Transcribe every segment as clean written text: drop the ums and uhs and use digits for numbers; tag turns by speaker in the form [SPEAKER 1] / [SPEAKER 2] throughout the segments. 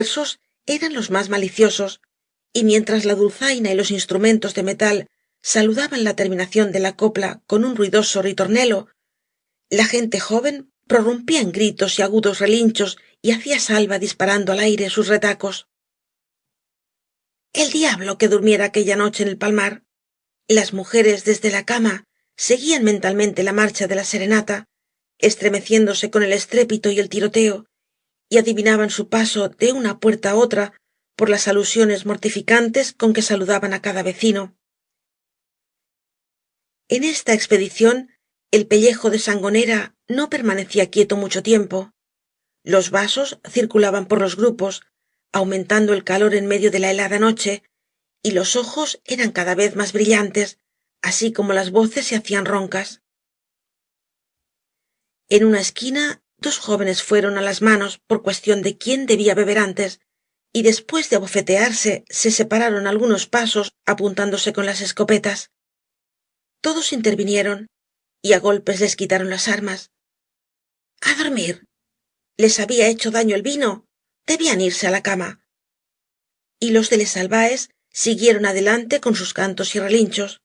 [SPEAKER 1] versos eran los más maliciosos, y mientras la dulzaina y los instrumentos de metal saludaban la terminación de la copla con un ruidoso ritornelo, la gente joven prorrumpía en gritos y agudos relinchos y hacía salva disparando al aire sus retacos. El diablo que durmiera aquella noche en el palmar. Las mujeres desde la cama seguían mentalmente la marcha de la serenata, estremeciéndose con el estrépito y el tiroteo, y adivinaban su paso de una puerta a otra por las alusiones mortificantes con que saludaban a cada vecino. En esta expedición el pellejo de Sangonera no permanecía quieto mucho tiempo. Los vasos circulaban por los grupos, aumentando el calor en medio de la helada noche, y los ojos eran cada vez más brillantes, así como las voces se hacían roncas. En una esquina, dos jóvenes fueron á las manos por cuestión de quién debía beber antes, y después de abofetearse se separaron algunos pasos apuntándose con las escopetas. Todos intervinieron, y á golpes les quitaron las armas. A dormir. ¿Les había hecho daño el vino? Debían irse á la cama. Y los de Les Albaes siguieron adelante con sus cantos y relinchos.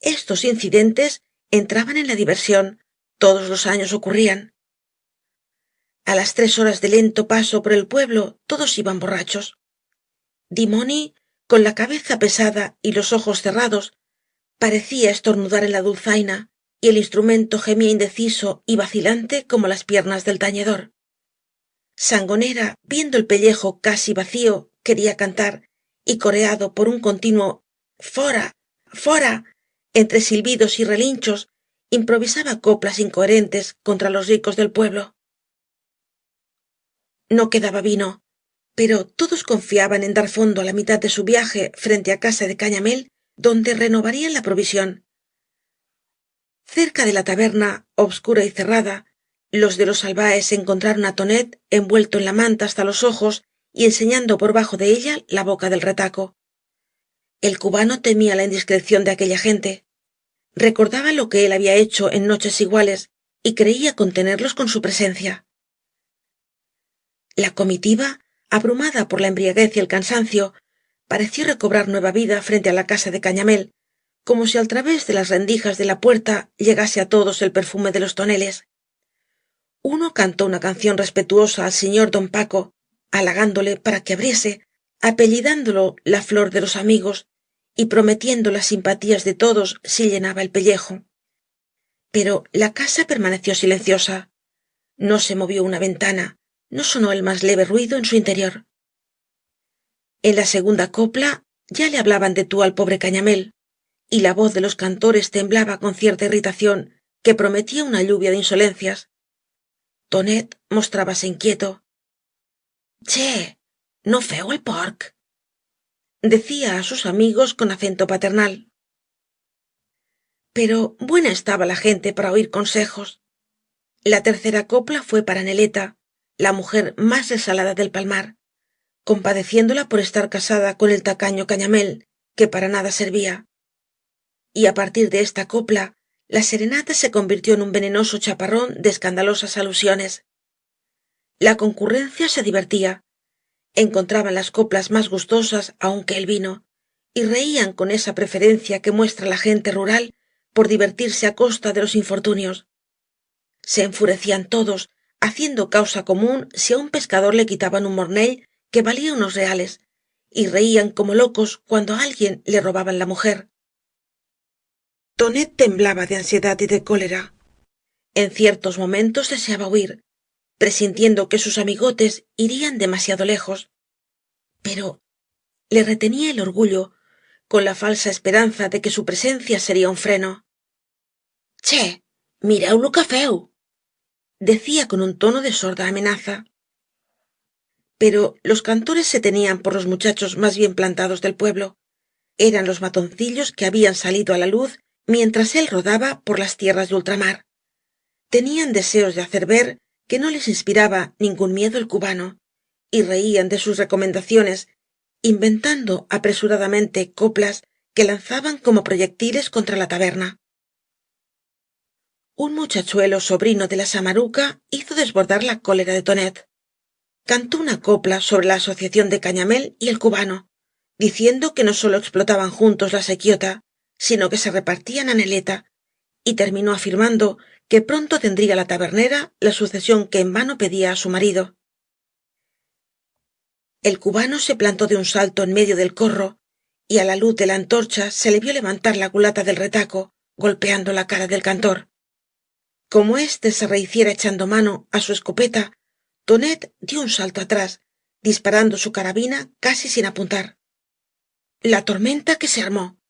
[SPEAKER 1] Estos incidentes entraban en la diversión, todos los años ocurrían. A las 3 horas de lento paso por el pueblo todos iban borrachos. Dimoni, con la cabeza pesada y los ojos cerrados, parecía estornudar en la dulzaina, y el instrumento gemía indeciso y vacilante como las piernas del tañedor. Sangonera, viendo el pellejo casi vacío, quería cantar, y coreado por un continuo fora, fora, entre silbidos y relinchos, improvisaba coplas incoherentes contra los ricos del pueblo. No quedaba vino, pero todos confiaban en dar fondo a la mitad de su viaje frente a casa de Cañamél, donde renovarían la provisión. Cerca de la taberna, obscura y cerrada, los de los Albaes encontraron á Tonet envuelto en la manta hasta los ojos y enseñando por bajo de ella la boca del retaco. El cubano temía la indiscreción de aquella gente. Recordaba lo que él había hecho en noches iguales y creía contenerlos con su presencia. La comitiva, abrumada por la embriaguez y el cansancio, pareció recobrar nueva vida frente á la casa de Cañamél, como si al través de las rendijas de la puerta llegase á todos el perfume de los toneles. Uno cantó una canción respetuosa al señor don Paco, halagándole para que abriese, apellidándolo la flor de los amigos y prometiendo las simpatías de todos si llenaba el pellejo. Pero la casa permaneció silenciosa. No se movió una ventana, no sonó el más leve ruido en su interior. En la segunda copla ya le hablaban de tú al pobre Cañamél, y la voz de los cantores temblaba con cierta irritación que prometía una lluvia de insolencias. Tonet mostrábase inquieto. Che, no feu el porc, decía á sus amigos con acento paternal. Pero buena estaba la gente para oír consejos. La tercera copla fué para Neleta, la mujer más resalada del palmar, compadeciéndola por estar casada con el tacaño Cañamél, que para nada servía. Y á partir de esta copla, la serenata se convirtió en un venenoso chaparrón de escandalosas alusiones. La concurrencia se divertía, encontraban las coplas más gustosas aun que el vino, y reían con esa preferencia que muestra la gente rural por divertirse á costa de los infortunios. Se enfurecían todos, haciendo causa común si á un pescador le quitaban un mornell que valía unos reales, y reían como locos cuando á alguien le robaban la mujer. Tonet temblaba de ansiedad y de cólera. En ciertos momentos deseaba huir, presintiendo que sus amigotes irían demasiado lejos. Pero le retenía el orgullo, con la falsa esperanza de que su presencia sería un freno. Che, mireu lo que feu, decía con un tono de sorda amenaza. Pero los cantores se tenían por los muchachos más bien plantados del pueblo. Eran los matoncillos que habían salido á la luz mientras él rodaba por las tierras de ultramar. Tenían deseos de hacer ver que no les inspiraba ningún miedo el cubano, y reían de sus recomendaciones, inventando apresuradamente coplas que lanzaban como proyectiles contra la taberna. Un muchachuelo sobrino de la samaruca hizo desbordar la cólera de Tonet. cantó una copla sobre la asociación de Cañamél y el cubano, diciendo que no sólo explotaban juntos la sequiota, sino que se repartían a Neleta, y terminó afirmando que pronto tendría la tabernera la sucesión que en vano pedía á su marido. El cubano se plantó de un salto en medio del corro, y á la luz de la antorcha se le vio levantar la culata del retaco, golpeando la cara del cantor. Como éste se rehiciera echando mano á su escopeta, Tonet dio un salto atrás, disparando su carabina casi sin apuntar. La tormenta que se armó.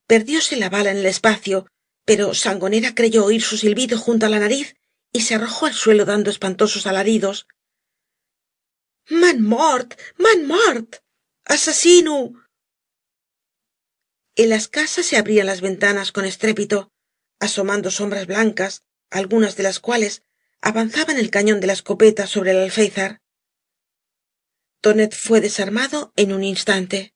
[SPEAKER 1] Perdióse la bala en el espacio, pero Sangonera creyó oír su silbido junto á la nariz y se arrojó al suelo dando espantosos alaridos. Man mort! Man mort! Assassino! En las casas se abrían las ventanas con estrépito, asomando sombras blancas, algunas de las cuales avanzaban el cañón de la escopeta sobre el alféizar. Tonet fué desarmado en un instante,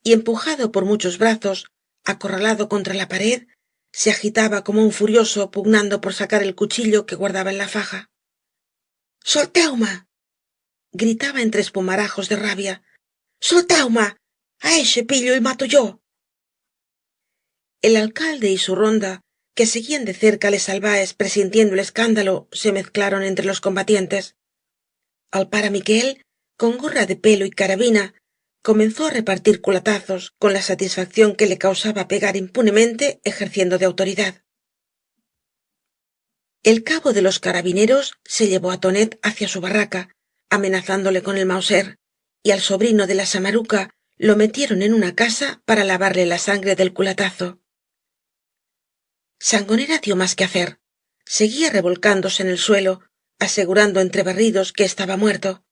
[SPEAKER 1] y empujado por muchos brazos, acorralado contra la pared, se agitaba como un furioso pugnando por sacar el cuchillo que guardaba en la faja. Solteu-me! Gritaba entre espumarajos de rabia. Solteu-me! A eixe pillo y mato yo. El alcalde y su ronda, que seguían de cerca a les Albaes presintiendo el escándalo, se mezclaron entre los combatientes. Al pare Miquél, con gorra de pelo y carabina, comenzó á repartir culatazos con la satisfacción que le causaba pegar impunemente ejerciendo de autoridad. El cabo de los carabineros se llevó á Tonet hacia su barraca, amenazándole con el mauser, y al sobrino de la samaruca lo metieron en una casa para lavarle la sangre del culatazo. Sangonera dio más que hacer. Seguía revolcándose en el suelo, asegurando entre berridos que estaba muerto.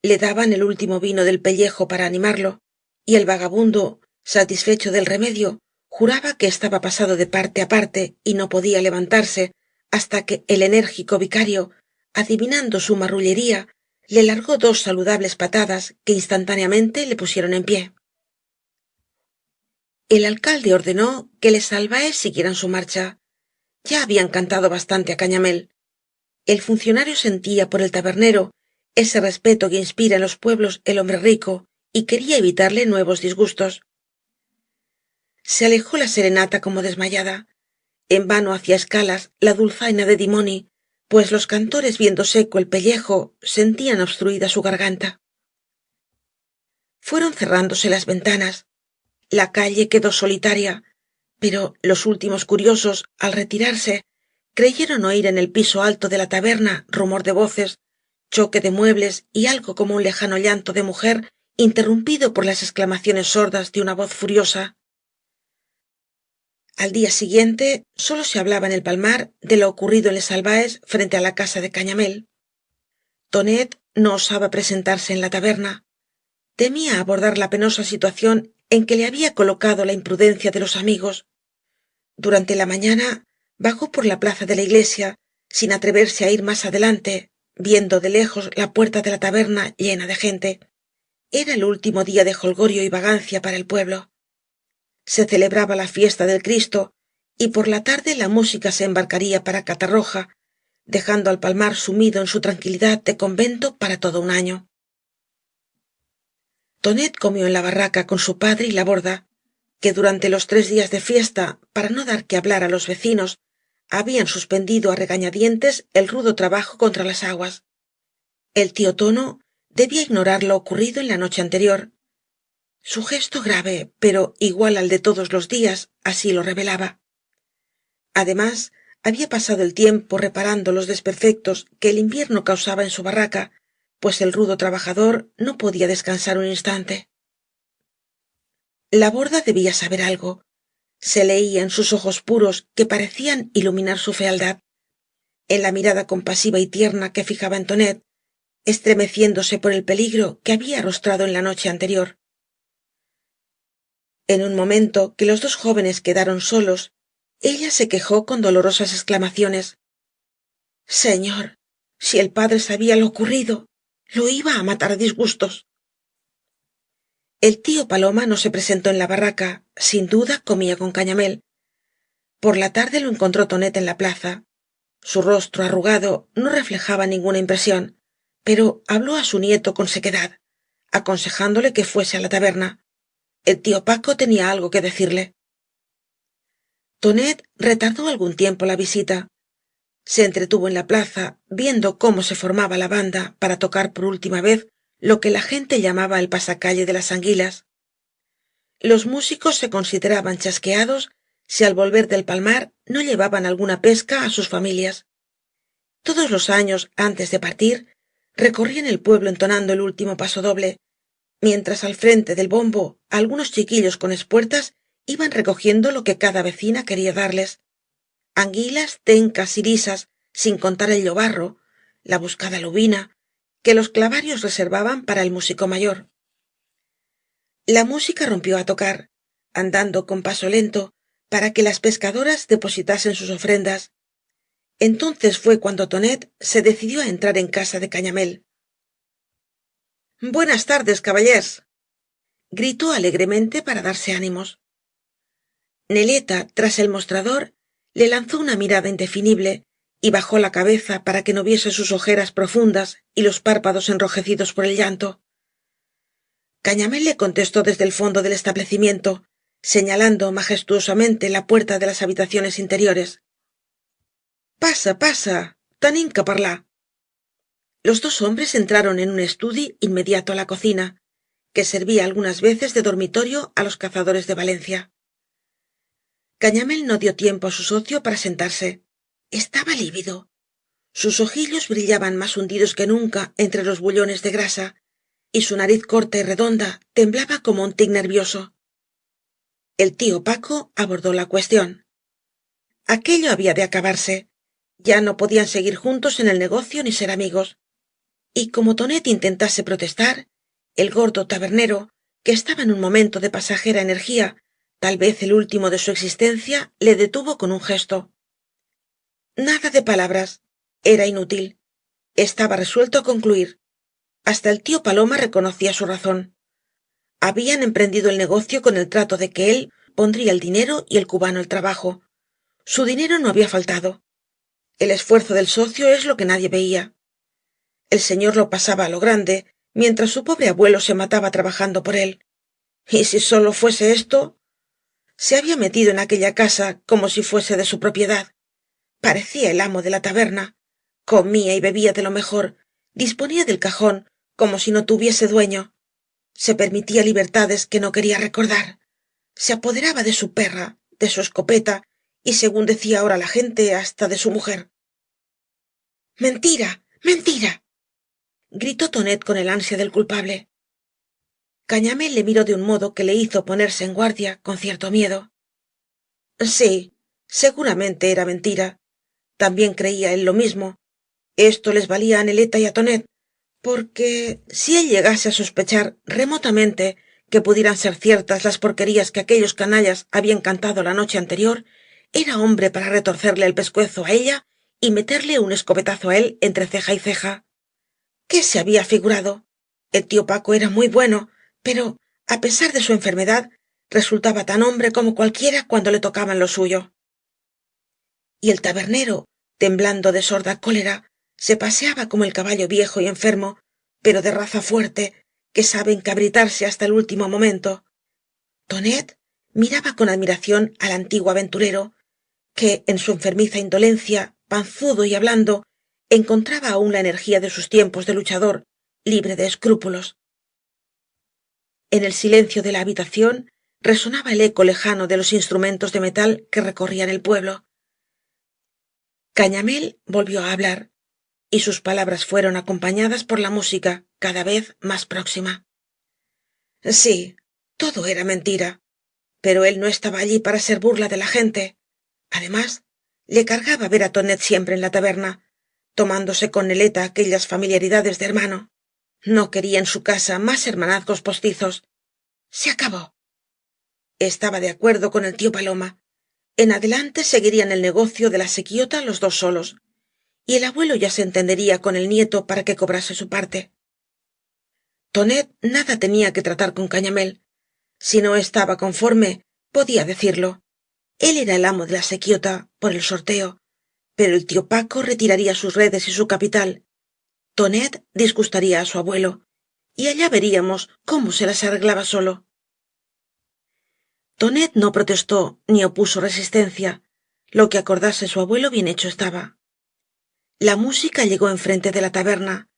[SPEAKER 1] Le daban el último vino del pellejo para animarlo, y el vagabundo, satisfecho del remedio, juraba que estaba pasado de parte a parte y no podía levantarse hasta que el enérgico vicario, adivinando su marrullería, le largó 2 saludables patadas que instantáneamente le pusieron en pie. El alcalde ordenó que les Albaes siguieran su marcha. Ya habían cantado bastante á Cañamél. El funcionario sentía por el tabernero ese respeto que inspira en los pueblos el hombre rico y quería evitarle nuevos disgustos. Se alejó la serenata como desmayada. En vano hacía escalas la dulzaina de dimoni, pues los cantores viendo seco el pellejo sentían obstruida su garganta. Fueron cerrándose las ventanas. La calle quedó solitaria, pero los últimos curiosos, al retirarse, creyeron oír en el piso alto de la taberna rumor de voces, choque de muebles y algo como un lejano llanto de mujer interrumpido por las exclamaciones sordas de una voz furiosa. Al día siguiente sólo se hablaba en el palmar de lo ocurrido en les Albaes frente á la casa de Cañamél. Tonet no osaba presentarse en la taberna. Temía abordar la penosa situación en que le había colocado la imprudencia de los amigos. Durante la mañana vagó por la plaza de la iglesia sin atreverse á ir más adelante, viendo de lejos la puerta de la taberna llena de gente. Era el último día de jolgorio y vagancia para el pueblo. Se celebraba la fiesta del Cristo y por la tarde la música se embarcaría para Catarroja, dejando al palmar sumido en su tranquilidad de convento para todo un año. Tonet comió en la barraca con su padre y la borda, que durante los 3 días de fiesta, para no dar que hablar á los vecinos, habían suspendido á regañadientes el rudo trabajo contra las aguas. El tío Tono debía ignorar lo ocurrido en la noche anterior. Su gesto grave, pero igual al de todos los días, así lo revelaba. Además, había pasado el tiempo reparando los desperfectos que el invierno causaba en su barraca, pues el rudo trabajador no podía descansar un instante. La borda debía saber algo. Se leía en sus ojos puros que parecían iluminar su fealdad, en la mirada compasiva y tierna que fijaba en Tonet, estremeciéndose por el peligro que había arrostrado en la noche anterior. En un momento que los 2 jóvenes quedaron solos, ella se quejó con dolorosas exclamaciones. Señor, si el padre sabía lo ocurrido, lo iba á matar á disgustos. El tío Paloma no se presentó en la barraca, sin duda comía con Cañamél. Por la tarde lo encontró Tonet en la plaza. Su rostro arrugado no reflejaba ninguna impresión, pero habló á su nieto con sequedad, aconsejándole que fuese á la taberna. El tío Paco tenía algo que decirle. Tonet retardó algún tiempo la visita. Se entretuvo en la plaza, viendo cómo se formaba la banda para tocar por última vez lo que la gente llamaba el pasacalle de las anguilas. Los músicos se consideraban chasqueados si al volver del palmar no llevaban alguna pesca á sus familias. Todos los años, antes de partir, recorrían el pueblo entonando el último pasodoble, mientras al frente del bombo algunos chiquillos con espuertas iban recogiendo lo que cada vecina quería darles: anguilas, tencas y lisas, sin contar el llobarro, la buscada lubina, que los clavarios reservaban para el músico mayor. La música rompió á tocar, andando con paso lento, para que las pescadoras depositasen sus ofrendas. Entonces fué cuando Tonet se decidió á entrar en casa de Cañamél. Buenas tardes, caballers, gritó alegremente para darse ánimos. Neleta, tras el mostrador, le lanzó una mirada indefinible y bajó la cabeza para que no viese sus ojeras profundas y los párpados enrojecidos por el llanto. Cañamél le contestó desde el fondo del establecimiento, señalando majestuosamente la puerta de las habitaciones interiores. Pasa, pasa, tenim que parlar. Los dos hombres entraron en un estudi inmediato a la cocina, que servía algunas veces de dormitorio a los cazadores de Valencia. Cañamél no dio tiempo a su socio para sentarse. Estaba lívido. Sus ojillos brillaban más hundidos que nunca entre los bullones de grasa, y su nariz corta y redonda temblaba como un tic nervioso. El tío Paco abordó la cuestión. Aquello había de acabarse. Ya no podían seguir juntos en el negocio ni ser amigos. Y como Tonet intentase protestar, el gordo tabernero, que estaba en un momento de pasajera energía, tal vez el último de su existencia, le detuvo con un gesto. Nada de palabras. Era inútil. Estaba resuelto a concluir. Hasta el tío Paloma reconocía su razón. Habían emprendido el negocio con el trato de que él pondría el dinero y el cubano el trabajo. Su dinero no había faltado. El esfuerzo del socio es lo que nadie veía. El señor lo pasaba a lo grande, mientras su pobre abuelo se mataba trabajando por él. Y si solo fuese esto, se había metido en aquella casa como si fuese de su propiedad. Parecía el amo de la taberna. Comía y bebía de lo mejor, disponía del cajón como si no tuviese dueño. Se permitía libertades que no quería recordar. Se apoderaba de su perra, de su escopeta y, según decía ahora la gente, hasta de su mujer. Mentira, mentira, gritó Tonet con el ansia del culpable. Cañamél le miró de un modo que le hizo ponerse en guardia con cierto miedo. Sí, seguramente era mentira. También creía él lo mismo. Esto les valía a Neleta y a Tonet, porque si él llegase a sospechar remotamente que pudieran ser ciertas las porquerías que aquellos canallas habían cantado la noche anterior, era hombre para retorcerle el pescuezo a ella y meterle un escopetazo a él entre ceja y ceja. ¿Qué se había figurado? El tío Paco era muy bueno, pero, a pesar de su enfermedad, resultaba tan hombre como cualquiera cuando le tocaban lo suyo. Y el tabernero, temblando de sorda cólera, se paseaba como el caballo viejo y enfermo, pero de raza fuerte, que sabe encabritarse hasta el último momento. Tonet miraba con admiración al antiguo aventurero, que, en su enfermiza indolencia, panzudo y hablando, encontraba aún la energía de sus tiempos de luchador, libre de escrúpulos. En el silencio de la habitación resonaba el eco lejano de los instrumentos de metal que recorrían el pueblo. Cañamél volvió á hablar, y sus palabras fueron acompañadas por la música cada vez más próxima. Sí, todo era mentira, pero él no estaba allí para ser burla de la gente. Además, le cargaba ver á Tonet siempre en la taberna, tomándose con Neleta aquellas familiaridades de hermano. No quería en su casa más hermanazgos postizos. Se acabó. Estaba de acuerdo con el tío Paloma. En adelante seguirían el negocio de la sequiota los dos solos, y el abuelo ya se entendería con el nieto para que cobrase su parte. Tonet nada tenía que tratar con Cañamél. Si no estaba conforme, podía decirlo. Él era el amo de la sequiota, por el sorteo, pero el tío Paco retiraría sus redes y su capital. tonet disgustaría á su abuelo y allá veríamos cómo se las arreglaba solo. Tonet no protestó ni opuso resistencia. Lo que acordase su abuelo bien hecho estaba. La música llegó enfrente de la taberna,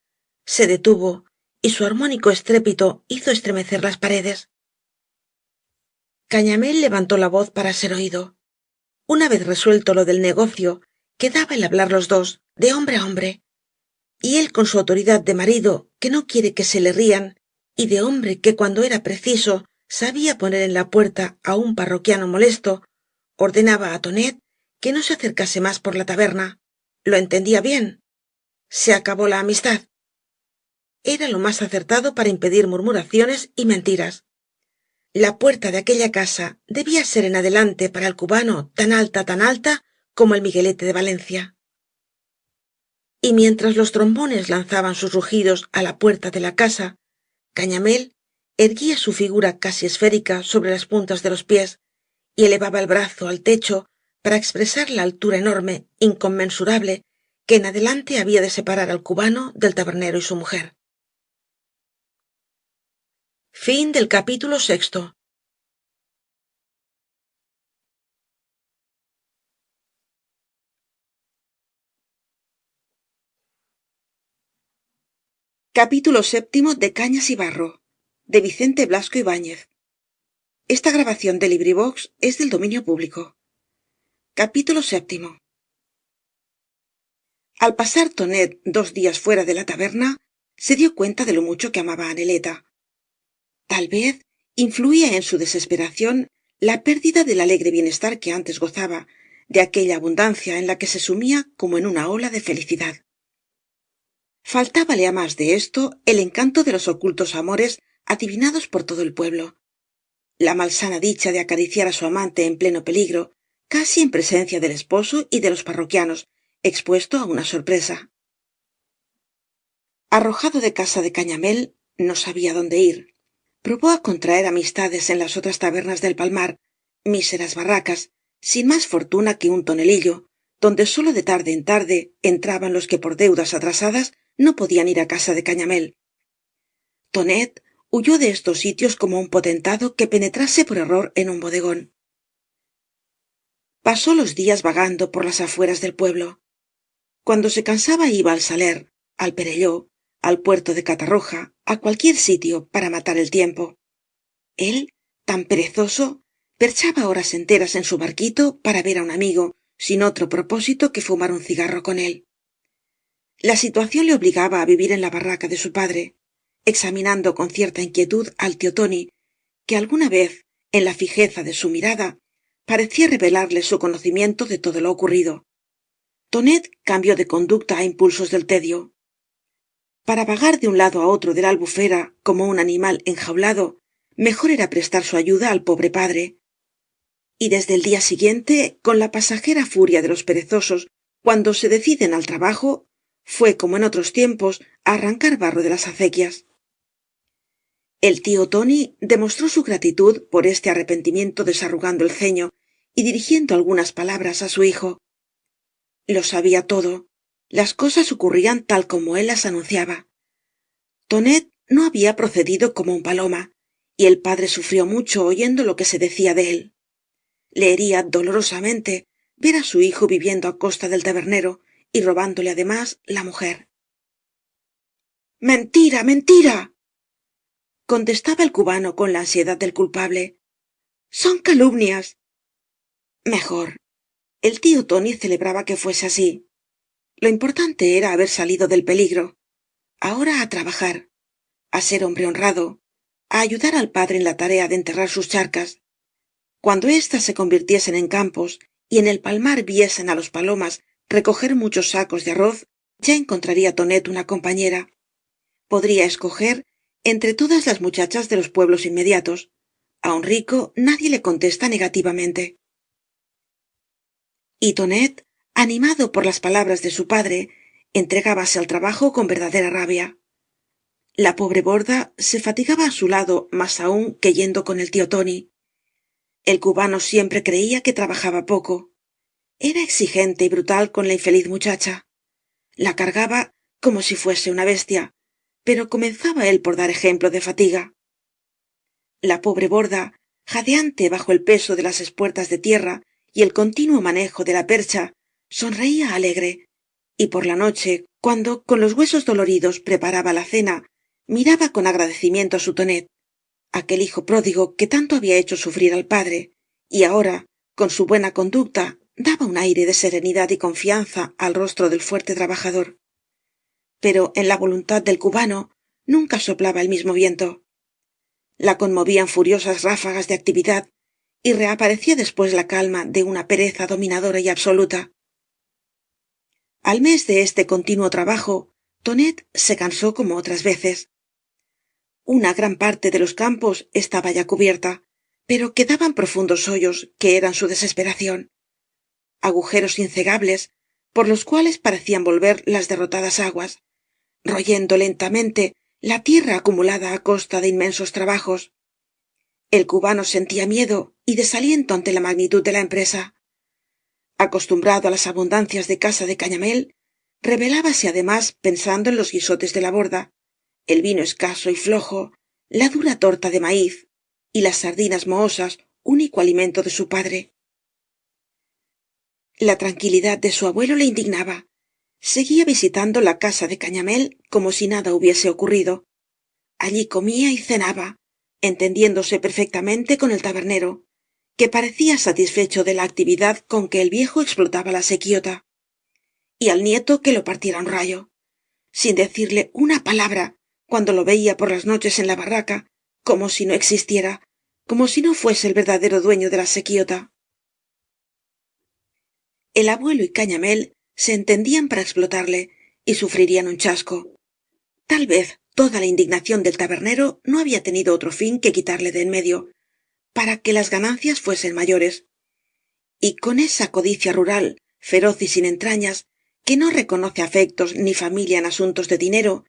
[SPEAKER 1] se detuvo y su armónico estrépito hizo estremecer las paredes. Cañamél levantó la voz para ser oído. Una vez resuelto lo del negocio, quedaba el hablar los dos, de hombre a hombre. Y él con su autoridad de marido, que no quiere que se le rían, y de hombre que cuando era preciso sabía poner en la puerta á un parroquiano molesto, ordenaba á Tonet que no se acercase más por la taberna. Lo entendía bien. Se acabó la amistad. Era lo más acertado para impedir murmuraciones y mentiras. La puerta de aquella casa debía ser en adelante para el cubano tan alta como el Miguelete de Valencia. Y mientras los trombones lanzaban sus rugidos á la puerta de la casa, Cañamél erguía su figura casi esférica sobre las puntas de los pies y elevaba el brazo al techo para expresar la altura enorme, inconmensurable, que en adelante había de separar al cubano del tabernero y su mujer. Capítulo 6. Capítulo 7 de Cañas y Barro, de Vicente Blasco Ibáñez. Es del dominio público. Capítulo 7. Al pasar Tonet 2 días fuera de la taberna, se dio cuenta de lo mucho que amaba á Neleta. Tal vez influía en su desesperación la pérdida del alegre bienestar que antes gozaba, de aquella abundancia en la que se sumía como en una ola de felicidad. Faltábale á más de esto el encanto de los ocultos amores adivinados por todo el pueblo, la malsana dicha de acariciar á su amante en pleno peligro, casi en presencia del esposo y de los parroquianos, expuesto á una sorpresa. Arrojado de casa de Cañamél, no sabía dónde ir. Probó á contraer amistades en las otras tabernas del Palmar, míseras barracas, sin más fortuna que un tonelillo, donde sólo de tarde en tarde entraban los que por deudas atrasadas no podían ir á casa de Cañamél. Tonet huyó de estos sitios como un potentado que penetrase por error en un bodegón. Pasó los días vagando por las afueras del pueblo. Cuando se cansaba iba al Saler, al Perelló, al puerto de Catarroja, á cualquier sitio para matar el tiempo. Él, tan perezoso, perchaba horas enteras en su barquito para ver á un amigo, sin otro propósito que fumar un cigarro con él. La situación le obligaba á vivir en la barraca de su padre, examinando con cierta inquietud al tío Tóni, que alguna vez, en la fijeza de su mirada, parecía revelarle su conocimiento de todo lo ocurrido. Tonet cambió de conducta á impulsos del tedio. Para vagar de un lado á otro de la albufera como un animal enjaulado, mejor era prestar su ayuda al pobre padre. Y desde el día siguiente, con la pasajera furia de los perezosos cuando se deciden al trabajo, fué, como en otros tiempos, á arrancar barro de las acequias. El tío Tóni demostró su gratitud por este arrepentimiento desarrugando el ceño y dirigiendo algunas palabras á su hijo. Lo sabía todo. Las cosas ocurrían tal como él las anunciaba. Tonet no había procedido como un paloma, y el padre sufrió mucho oyendo lo que se decía de él. Le hería dolorosamente ver á su hijo viviendo á costa del tabernero y robándole además la mujer. Mentira, mentira, contestaba el cubano con la ansiedad del culpable. Son calumnias. Mejor. El tío Tóni celebraba que fuese así. Lo importante era haber salido del peligro. Ahora á trabajar, á ser hombre honrado, á ayudar al padre en la tarea de enterrar sus charcas. Cuando éstas se convirtiesen en campos y en el palmar viesen á los palomas recoger muchos sacos de arroz, ya encontraría Tonet una compañera. Podría escoger entre todas las muchachas de los pueblos inmediatos. A un rico nadie le contesta negativamente. Y Tonet, animado por las palabras de su padre, entregábase al trabajo con verdadera rabia. La pobre Borda se fatigaba á su lado más aún que yendo con el tío Tóni. El cubano siempre creía que trabajaba poco. Era exigente y brutal con la infeliz muchacha. La cargaba como si fuese una bestia, pero comenzaba él por dar ejemplo de fatiga. La pobre borda, jadeante bajo el peso de las espuertas de tierra y el continuo manejo de la percha, sonreía alegre, y por la noche, cuando con los huesos doloridos preparaba la cena, miraba con agradecimiento á su Tonet, aquel hijo pródigo que tanto había hecho sufrir al padre, y ahora, con su buena conducta, daba un aire de serenidad y confianza al rostro del fuerte trabajador. Pero en la voluntad del cubano nunca soplaba el mismo viento. La conmovían furiosas ráfagas de actividad y reaparecía después la calma de una pereza dominadora y absoluta. Al mes de este continuo trabajo, Tonet se cansó como otras veces. Una gran parte de los campos estaba ya cubierta, pero quedaban profundos hoyos que eran su desesperación. Agujeros incegables, por los cuales parecían volver las derrotadas aguas, royendo lentamente la tierra acumulada á costa de inmensos trabajos. El cubano sentía miedo y desaliento ante la magnitud de la empresa. Acostumbrado á las abundancias de casa de Cañamél, rebelábase además pensando en los guisotes de la borda, el vino escaso y flojo, la dura torta de maíz y las sardinas mohosas, único alimento de su padre. La tranquilidad de su abuelo le indignaba. Seguía visitando la casa de Cañamél como si nada hubiese ocurrido. Allí comía y cenaba, entendiéndose perfectamente con el tabernero, que parecía satisfecho de la actividad con que el viejo explotaba la sequiota, y al nieto que lo partiera un rayo, sin decirle una palabra cuando lo veía por las noches en la barraca, como si no existiera, como si no fuese el verdadero dueño de la sequiota. El abuelo y Cañamél se entendían para explotarle y sufrirían un chasco. Tal vez toda la indignación del tabernero no había tenido otro fin que quitarle de en medio, para que las ganancias fuesen mayores. Y con esa codicia rural, feroz y sin entrañas, que no reconoce afectos ni familia en asuntos de dinero,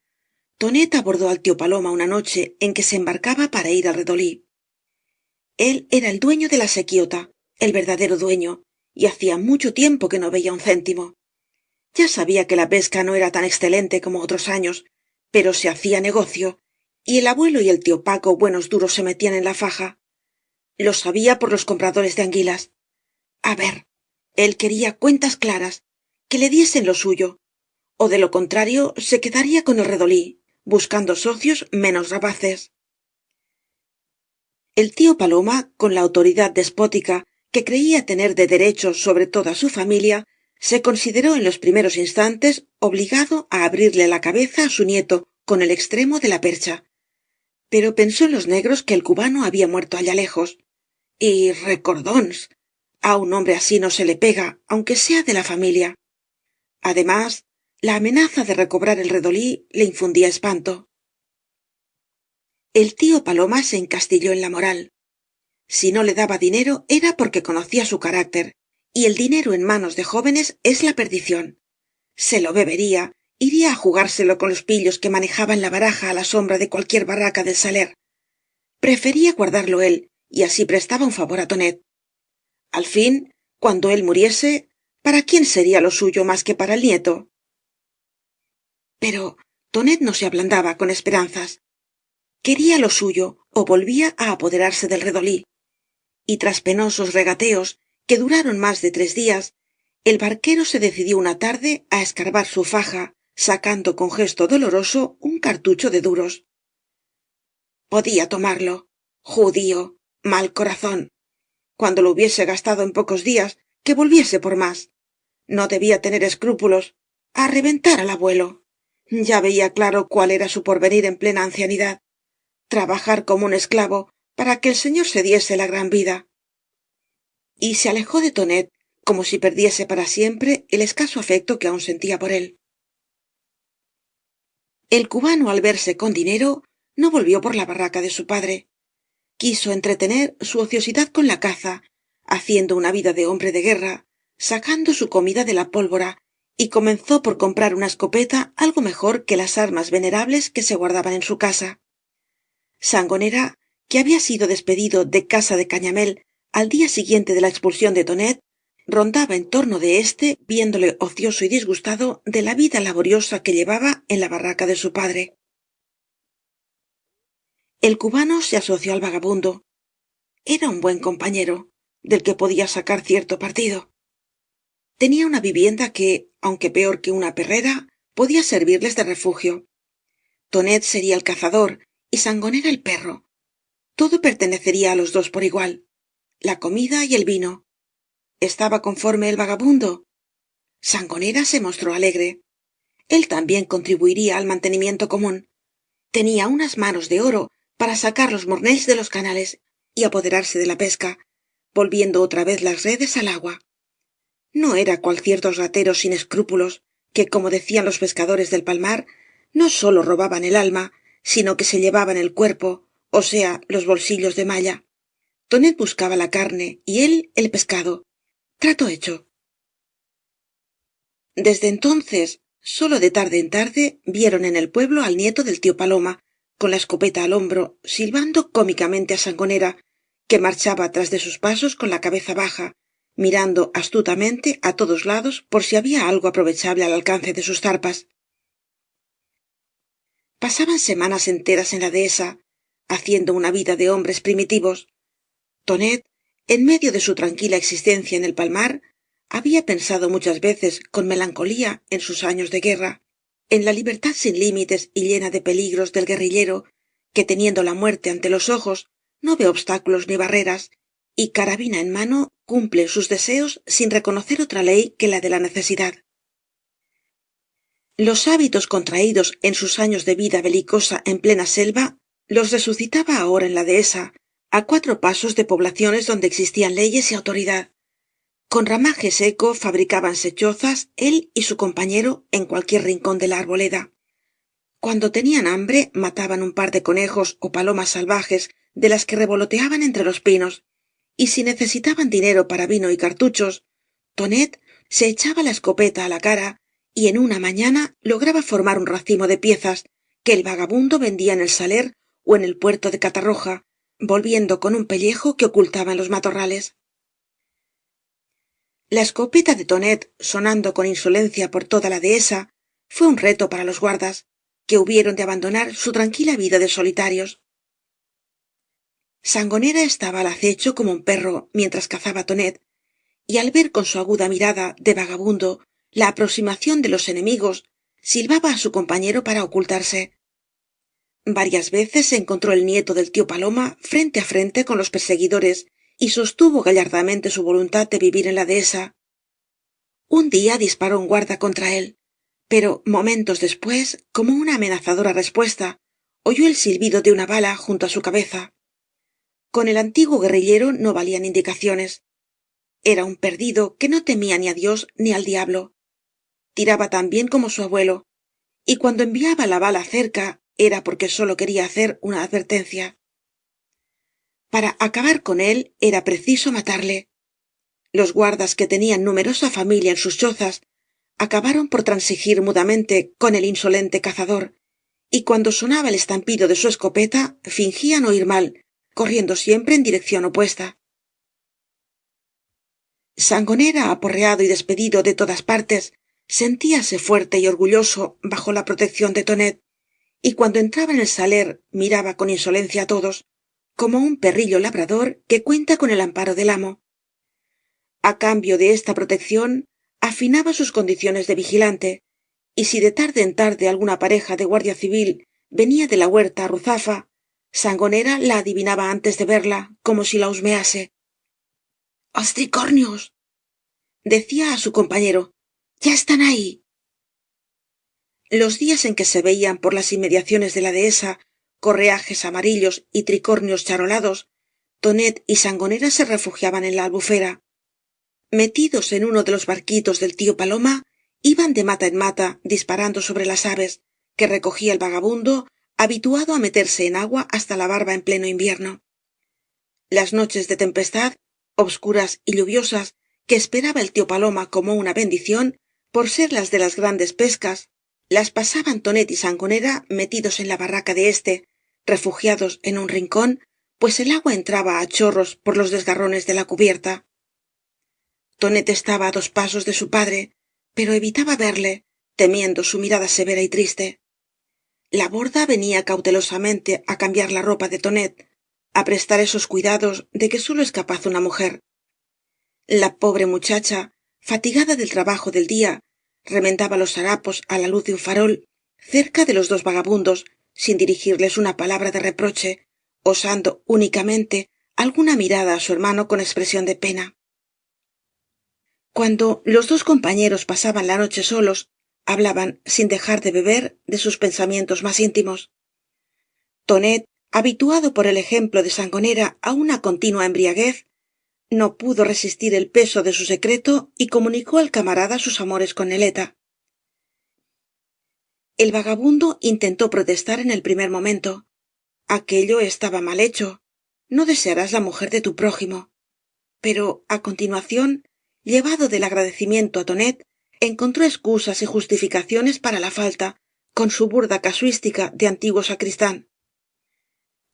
[SPEAKER 1] Tonet abordó al tío Paloma una noche en que se embarcaba para ir al Redolí. Él era el dueño de la sequiota, el verdadero dueño, y hacía mucho tiempo que no veía un céntimo. Ya sabía que la pesca no era tan excelente como otros años, pero se hacía negocio, y el abuelo y el tío Paco buenos duros se metían en la faja. Lo sabía por los compradores de anguilas. A ver, él quería cuentas claras, que le diesen lo suyo, o de lo contrario se quedaría con el Redolí, buscando socios menos rapaces. El tío Paloma, con la autoridad despótica que creía tener de derecho sobre toda su familia, se consideró en los primeros instantes obligado á abrirle la cabeza á su nieto con el extremo de la percha, pero pensó en los negros que el cubano había muerto allá lejos, y recordóns, a un hombre así no se le pega, aunque sea de la familia. Además, la amenaza de recobrar el Redolí le infundía espanto. El tío Paloma se encastilló en la moral. Si no le daba dinero era porque conocía su carácter, y el dinero en manos de jóvenes es la perdición. Se lo bebería, iría á jugárselo con los pillos que manejaba en la baraja á la sombra de cualquier barraca del Saler. Prefería guardarlo él, y así prestaba un favor á Tonet. Al fin, cuando él muriese, ¿para quién sería lo suyo más que para el nieto? Pero Tonet no se ablandaba con esperanzas. Quería lo suyo o volvía á apoderarse del Redolí. Y tras penosos regateos que duraron más de 3 días, el barquero se decidió una tarde á escarbar su faja, sacando con gesto doloroso un cartucho de duros. Podía tomarlo. Judío, mal corazón. Cuando lo hubiese gastado en pocos días, que volviese por más. No debía tener escrúpulos. A reventar al abuelo. Ya veía claro cuál era su porvenir en plena ancianidad. Trabajar como un esclavo para que el señor se diese la gran vida. Y se alejó de Tonet como si perdiese para siempre el escaso afecto que aún sentía por él. El cubano, al verse con dinero, no volvió por la barraca de su padre. Quiso entretener su ociosidad con la caza, haciendo una vida de hombre de guerra, sacando su comida de la pólvora, y comenzó por comprar una escopeta algo mejor que las armas venerables que se guardaban en su casa. Sangonera, que había sido despedido de casa de Cañamél al día siguiente de la expulsión de Tonet, rondaba en torno de éste viéndole ocioso y disgustado de la vida laboriosa que llevaba en la barraca de su padre. El cubano se asoció al vagabundo. Era un buen compañero, del que podía sacar cierto partido. Tenía una vivienda que, aunque peor que una perrera, podía servirles de refugio. Tonet sería el cazador y Sangonera el perro. Todo pertenecería á los dos por igual, la comida y el vino. ¿Estaba conforme el vagabundo? Sangonera se mostró alegre. Él también contribuiría al mantenimiento común. Tenía unas manos de oro para sacar los mornells de los canales y apoderarse de la pesca, volviendo otra vez las redes al agua. No era cual ciertos rateros sin escrúpulos que, como decían los pescadores del palmar, no sólo robaban el alma, sino que se llevaban el cuerpo, o sea, los bolsillos de malla. Tonet buscaba la carne y él el pescado. Trato hecho. Desde entonces, sólo de tarde en tarde, vieron en el pueblo al nieto del tío Paloma, con la escopeta al hombro, silbando cómicamente á Sangonera, que marchaba tras de sus pasos con la cabeza baja, mirando astutamente á todos lados por si había algo aprovechable al alcance de sus zarpas. Pasaban semanas enteras en la dehesa, haciendo una vida de hombres primitivos. Tonet, en medio de su tranquila existencia en el palmar, había pensado muchas veces con melancolía en sus años de guerra, en la libertad sin límites y llena de peligros del guerrillero, que teniendo la muerte ante los ojos, no ve obstáculos ni barreras, y carabina en mano cumple sus deseos sin reconocer otra ley que la de la necesidad. Los hábitos contraídos en sus años de vida belicosa en plena selva los resucitaba ahora en la dehesa, a 4 pasos de poblaciones donde existían leyes y autoridad. Con ramaje seco fabricábanse chozas él y su compañero en cualquier rincón de la arboleda. Cuando tenían hambre mataban un par de conejos o palomas salvajes de las que revoloteaban entre los pinos, y si necesitaban dinero para vino y cartuchos, Tonet se echaba la escopeta á la cara y en una mañana lograba formar un racimo de piezas que el vagabundo vendía en el saler o en el puerto de Catarroja, volviendo con un pellejo que ocultaba en los matorrales. La escopeta de Tonet, sonando con insolencia por toda la dehesa, fué un reto para los guardas, que hubieron de abandonar su tranquila vida de solitarios. Sangonera estaba al acecho como un perro mientras cazaba Tonet, y al ver con su aguda mirada de vagabundo la aproximación de los enemigos, silbaba á su compañero para ocultarse. Varias veces se encontró el nieto del tío Paloma frente á frente con los perseguidores y sostuvo gallardamente su voluntad de vivir en la dehesa. Un día disparó un guarda contra él, pero momentos después, como una amenazadora respuesta, oyó el silbido de una bala junto á su cabeza. Con el antiguo guerrillero no valían indicaciones. Era un perdido que no temía ni á Dios ni al diablo. Tiraba tan bien como su abuelo, y cuando enviaba la bala cerca era porque sólo quería hacer una advertencia. Para acabar con él era preciso matarle. Los guardas, que tenían numerosa familia en sus chozas, acabaron por transigir mudamente con el insolente cazador, y cuando sonaba el estampido de su escopeta fingían oír mal, corriendo siempre en dirección opuesta. Sangonera, aporreado y despedido de todas partes, sentíase fuerte y orgulloso bajo la protección de Tonet, y cuando entraba en el saler miraba con insolencia á todos, como un perrillo labrador que cuenta con el amparo del amo. A cambio de esta protección, afinaba sus condiciones de vigilante, y si de tarde en tarde alguna pareja de guardia civil venía de la huerta á Ruzafa, Sangonera la adivinaba antes de verla, como si la husmease. —¡Os tricornios! —decía á su compañero—, ya están ahí. Los días en que se veían por las inmediaciones de la dehesa correajes amarillos y tricornios charolados, Tonet y Sangonera se refugiaban en la albufera. Metidos en uno de los barquitos del tío Paloma, iban de mata en mata disparando sobre las aves, que recogía el vagabundo, habituado á meterse en agua hasta la barba en pleno invierno. Las noches de tempestad, obscuras y lluviosas, que esperaba el tío Paloma como una bendición, por ser las de las grandes pescas, las pasaban Tonet y Sangonera metidos en la barraca de éste, refugiados en un rincón, pues el agua entraba á chorros por los desgarrones de la cubierta. Tonet estaba a 2 pasos de su padre, pero evitaba verle, temiendo su mirada severa y triste. La borda venía cautelosamente á cambiar la ropa de Tonet, á prestar esos cuidados de que sólo es capaz una mujer. La pobre muchacha, fatigada del trabajo del día, remendaba los harapos á la luz de un farol, cerca de los 2 vagabundos, sin dirigirles una palabra de reproche, osando únicamente alguna mirada á su hermano con expresión de pena. Cuando los 2 compañeros pasaban la noche solos, hablaban sin dejar de beber de sus pensamientos más íntimos. Tonet, habituado por el ejemplo de Sangonera á una continua embriaguez, no pudo resistir el peso de su secreto y comunicó al camarada sus amores con Neleta. El vagabundo intentó protestar en el primer momento. Aquello estaba mal hecho. No desearás la mujer de tu prójimo. Pero, á continuación, llevado del agradecimiento á Tonet, encontró excusas y justificaciones para la falta, con su burda casuística de antiguo sacristán.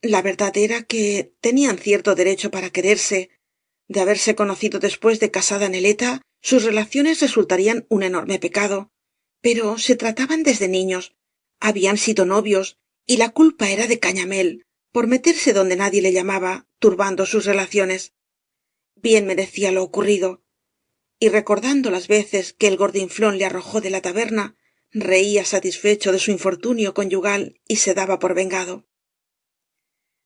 [SPEAKER 1] La verdad era que tenían cierto derecho para quererse. De haberse conocido después de casada Neleta, sus relaciones resultarían un enorme pecado. Pero se trataban desde niños, habían sido novios, y la culpa era de Cañamél, por meterse donde nadie le llamaba, turbando sus relaciones. Bien merecía lo ocurrido. Y recordando las veces que el gordinflón le arrojó de la taberna, reía satisfecho de su infortunio conyugal y se daba por vengado.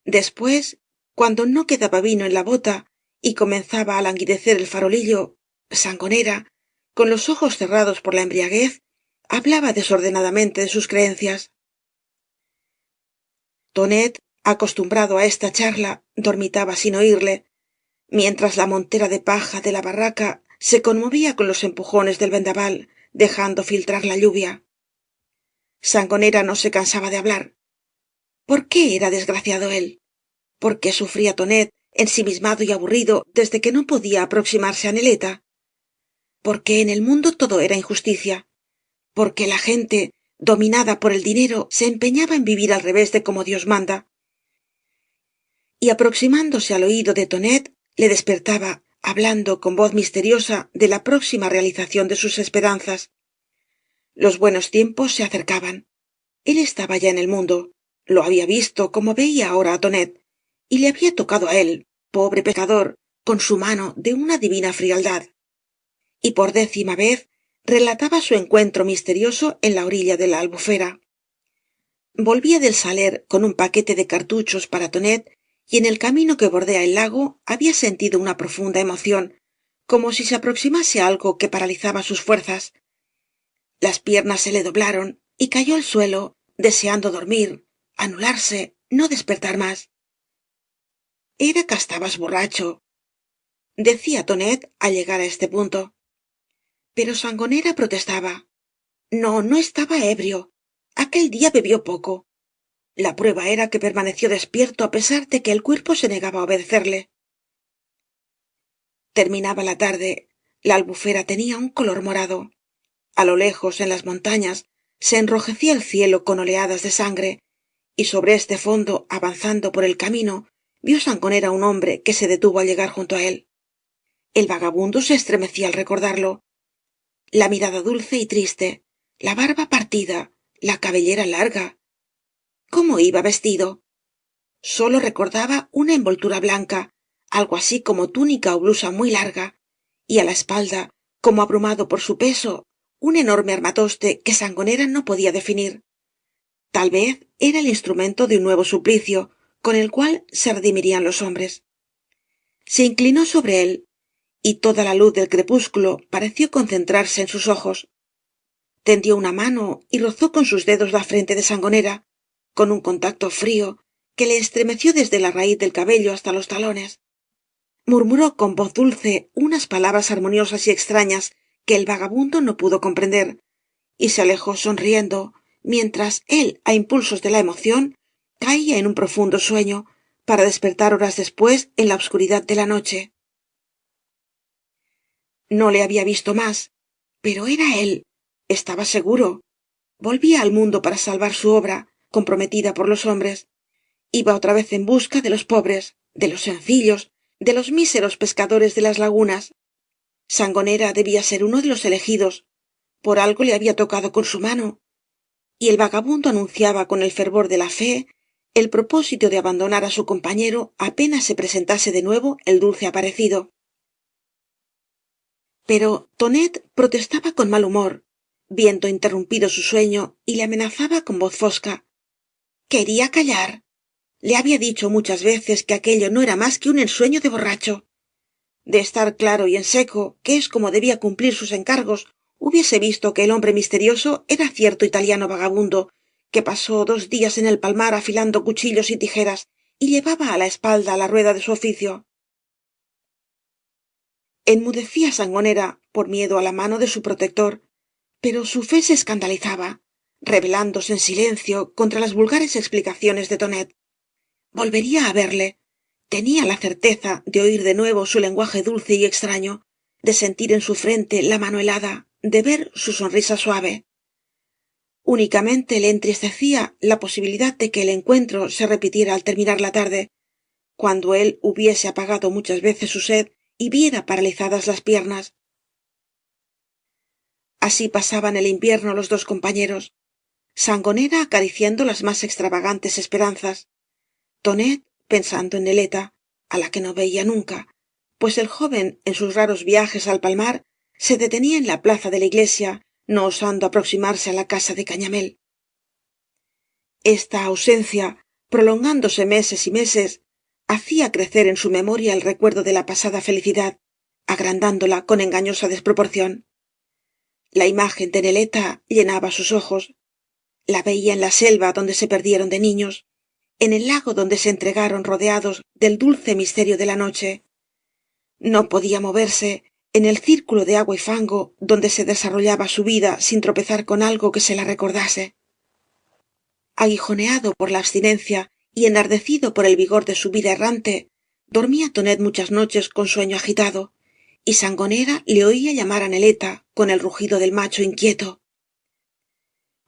[SPEAKER 1] Después, cuando no quedaba vino en la bota y comenzaba á languidecer el farolillo, Sangonera, con los ojos cerrados por la embriaguez, hablaba desordenadamente de sus creencias. Tonet, acostumbrado á esta charla, dormitaba sin oirle, mientras la montera de paja de la barraca se conmovía con los empujones del vendaval, dejando filtrar la lluvia. Sangonera no se cansaba de hablar. ¿Por qué era desgraciado él? ¿Por qué sufría Tonet, ensimismado y aburrido, desde que no podía aproximarse á Neleta? Porque en el mundo todo era injusticia. Porque la gente, dominada por el dinero, se empeñaba en vivir al revés de como Dios manda. Y aproximándose al oído de Tonet, le despertaba, hablando con voz misteriosa de la próxima realización de sus esperanzas. Los buenos tiempos se acercaban. Él estaba ya en el mundo, lo había visto como veía ahora á Tonet, y le había tocado á él, pobre pecador, con su mano de una divina frialdad. Y por 10ª vez relataba su encuentro misterioso en la orilla de la albufera. Volvía del saler con un paquete de cartuchos para Tonet y en el camino que bordea el lago había sentido una profunda emoción, como si se aproximase algo que paralizaba sus fuerzas. Las piernas se le doblaron y cayó al suelo, deseando dormir, anularse, no despertar más. Era que estabas borracho, decía Tonet al llegar á este punto. Pero Sangonera protestaba. No, no estaba ebrio. Aquel día bebió poco. La prueba era que permaneció despierto á pesar de que el cuerpo se negaba á obedecerle. Terminaba la tarde. La albufera tenía un color morado. A lo lejos, en las montañas, se enrojecía el cielo con oleadas de sangre, y sobre este fondo, avanzando por el camino, vio Sangonera un hombre que se detuvo al llegar junto á él. El vagabundo se estremecía al recordarlo. La mirada dulce y triste, la barba partida, la cabellera larga. ¿Cómo iba vestido? Sólo recordaba una envoltura blanca, algo así como túnica o blusa muy larga, y á la espalda, como abrumado por su peso, un enorme armatoste que Sangonera no podía definir. Tal vez era el instrumento de un nuevo suplicio, con el cual se redimirían los hombres. Se inclinó sobre él, y toda la luz del crepúsculo pareció concentrarse en sus ojos. Tendió una mano y rozó con sus dedos la frente de Sangonera, con un contacto frío que le estremeció desde la raíz del cabello hasta los talones. Murmuró con voz dulce unas palabras armoniosas y extrañas que el vagabundo no pudo comprender, y se alejó sonriendo, mientras él, á impulsos de la emoción, caía en un profundo sueño, para despertar horas después en la obscuridad de la noche. No le había visto más, pero era él, estaba seguro. Volvía al mundo para salvar su obra, comprometida por los hombres. Iba otra vez en busca de los pobres, de los sencillos, de los míseros pescadores de las lagunas. Sangonera debía ser uno de los elegidos, por algo le había tocado con su mano, y el vagabundo anunciaba con el fervor de la fe el propósito de abandonar á su compañero apenas se presentase de nuevo el dulce aparecido. Pero tonet protestaba con mal humor, viendo interrumpido su sueño, y le amenazaba con voz fosca. Quería callar. Le había dicho muchas veces que aquello no era más que un ensueño de borracho. De estar claro y en seco, que es como debía cumplir sus encargos, hubiese visto que el hombre misterioso era cierto italiano vagabundo, que pasó 2 días en el palmar afilando cuchillos y tijeras, y llevaba á la espalda la rueda de su oficio. Enmudecía Sangonera por miedo á la mano de su protector, pero su fe se escandalizaba, rebelándose en silencio contra las vulgares explicaciones de tonet. Volvería á verle. Tenía la certeza de oir de nuevo su lenguaje dulce y extraño, de sentir en su frente la mano helada, de ver su sonrisa suave. Únicamente le entristecía la posibilidad de que el encuentro se repitiera al terminar la tarde, cuando él hubiese apagado muchas veces su sed y viera paralizadas las piernas. Así pasaban el invierno los dos compañeros, Sangonera acariciando las más extravagantes esperanzas, tonet pensando en neleta, á la que no veía nunca, pues el joven en sus raros viajes al palmar se detenía en la plaza de la iglesia, no osando aproximarse á la casa de cañamél. Esta ausencia, prolongándose meses y meses, hacía crecer en su memoria el recuerdo de la pasada felicidad, agrandándola con engañosa desproporción. La imagen de neleta llenaba sus ojos. La veía en la selva donde se perdieron de niños, en el lago donde se entregaron rodeados del dulce misterio de la noche. No podía moverse en el círculo de agua y fango donde se desarrollaba su vida sin tropezar con algo que se la recordase. Aguijoneado por la abstinencia y enardecido por el vigor de su vida errante, dormía tonet muchas noches con sueño agitado, y Sangonera le oía llamar á neleta con el rugido del macho inquieto.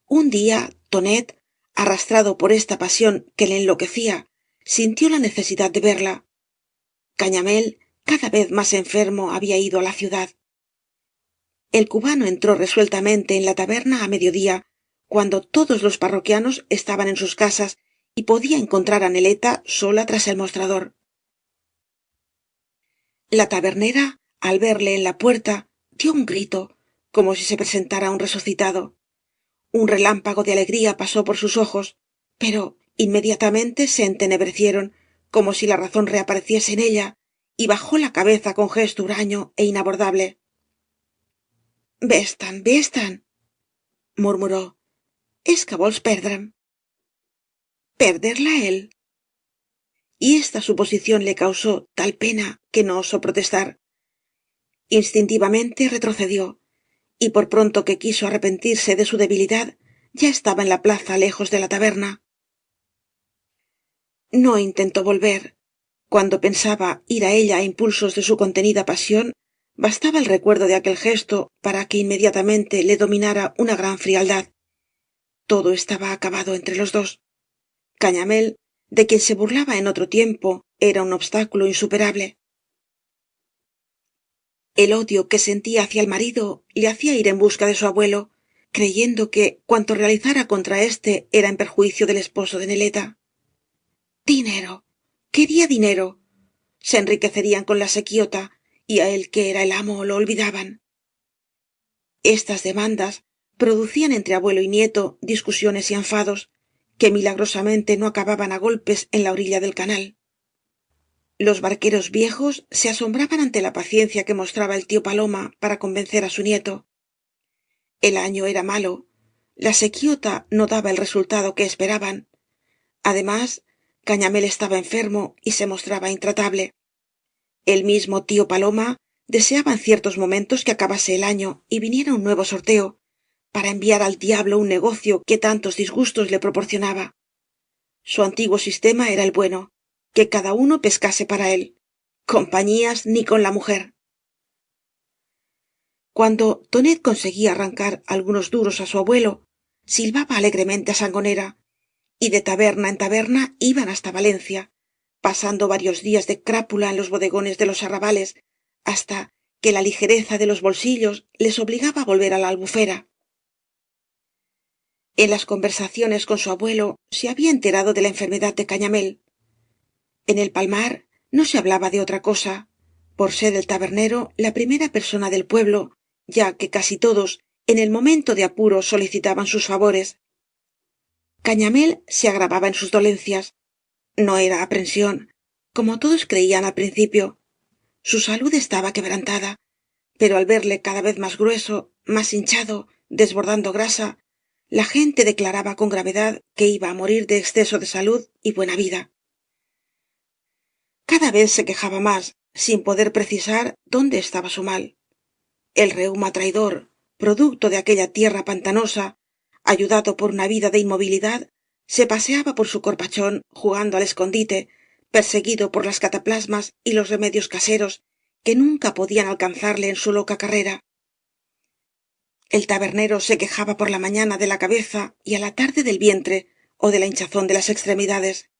[SPEAKER 1] Un día tonet, arrastrado por esta pasión que le enloquecía, sintió la necesidad de verla. Cañamél, cada vez más enfermo, había ido á la ciudad. El cubano entró resueltamente en la taberna á mediodía, cuando todos los parroquianos estaban en sus casas y podía encontrar á neleta sola tras el mostrador. La tabernera, al verle en la puerta, dio un grito, como si se presentara un resucitado. Un relámpago de alegría pasó por sus ojos, pero inmediatamente se entenebrecieron, como si la razón reapareciese en ella, y bajó la cabeza con gesto huraño é inabordable. Vestan, murmuró. És que vols perdre'm. ¿Perderla él? Y esta suposición le causó tal pena que no osó protestar. Instintivamente retrocedió, y por pronto que quiso arrepentirse de su debilidad, ya estaba en la plaza lejos de la taberna. No intentó volver. Cuando pensaba ir á ella á impulsos de su contenida pasión, bastaba el recuerdo de aquel gesto para que inmediatamente le dominara una gran frialdad. Todo estaba acabado entre los dos. Cañamél, de quien se burlaba en otro tiempo, era un obstáculo insuperable. El odio que sentía hacia el marido le hacía ir en busca de su abuelo, creyendo que cuanto realizara contra éste era en perjuicio del esposo de neleta. Dinero. Quería dinero. Se enriquecerían con la sequiota, y á él, que era el amo, lo olvidaban. Estas demandas producían entre abuelo y nieto discusiones y enfados, que milagrosamente no acababan á golpes en la orilla del canal. Los barqueros viejos se asombraban ante la paciencia que mostraba el tío Paloma para convencer á su nieto. El año era malo, la sequiota no daba el resultado que esperaban. Además, Cañamél estaba enfermo y se mostraba intratable. El mismo tío Paloma deseaba en ciertos momentos que acabase el año y viniera un nuevo sorteo, para enviar al diablo un negocio que tantos disgustos le proporcionaba. Su antiguo sistema era el bueno, que cada uno pescase para él. Compañías ni con la mujer. Cuando tonet conseguía arrancar algunos duros á su abuelo, silbaba alegremente á Sangonera, y de taberna en taberna iban hasta Valencia, pasando varios días de crápula en los bodegones de los arrabales, hasta que la ligereza de los bolsillos les obligaba á volver á la albufera. En las conversaciones con su abuelo se había enterado de la enfermedad de Cañamél. En el palmar no se hablaba de otra cosa, por ser el tabernero la primera persona del pueblo, ya que casi todos en el momento de apuro solicitaban sus favores. Cañamél se agravaba en sus dolencias. No era aprensión, como todos creían al principio. Su salud estaba quebrantada, pero al verle cada vez más grueso, más hinchado, desbordando grasa, la gente declaraba con gravedad que iba á morir de exceso de salud y buena vida. Cada vez se quejaba más, sin poder precisar dónde estaba su mal. El reuma traidor, producto de aquella tierra pantanosa, ayudado por una vida de inmovilidad, se paseaba por su corpachón jugando al escondite, perseguido por las cataplasmas y los remedios caseros que nunca podían alcanzarle en su loca carrera. El tabernero se quejaba por la mañana de la cabeza y á la tarde del vientre ó de la hinchazón de las extremidades.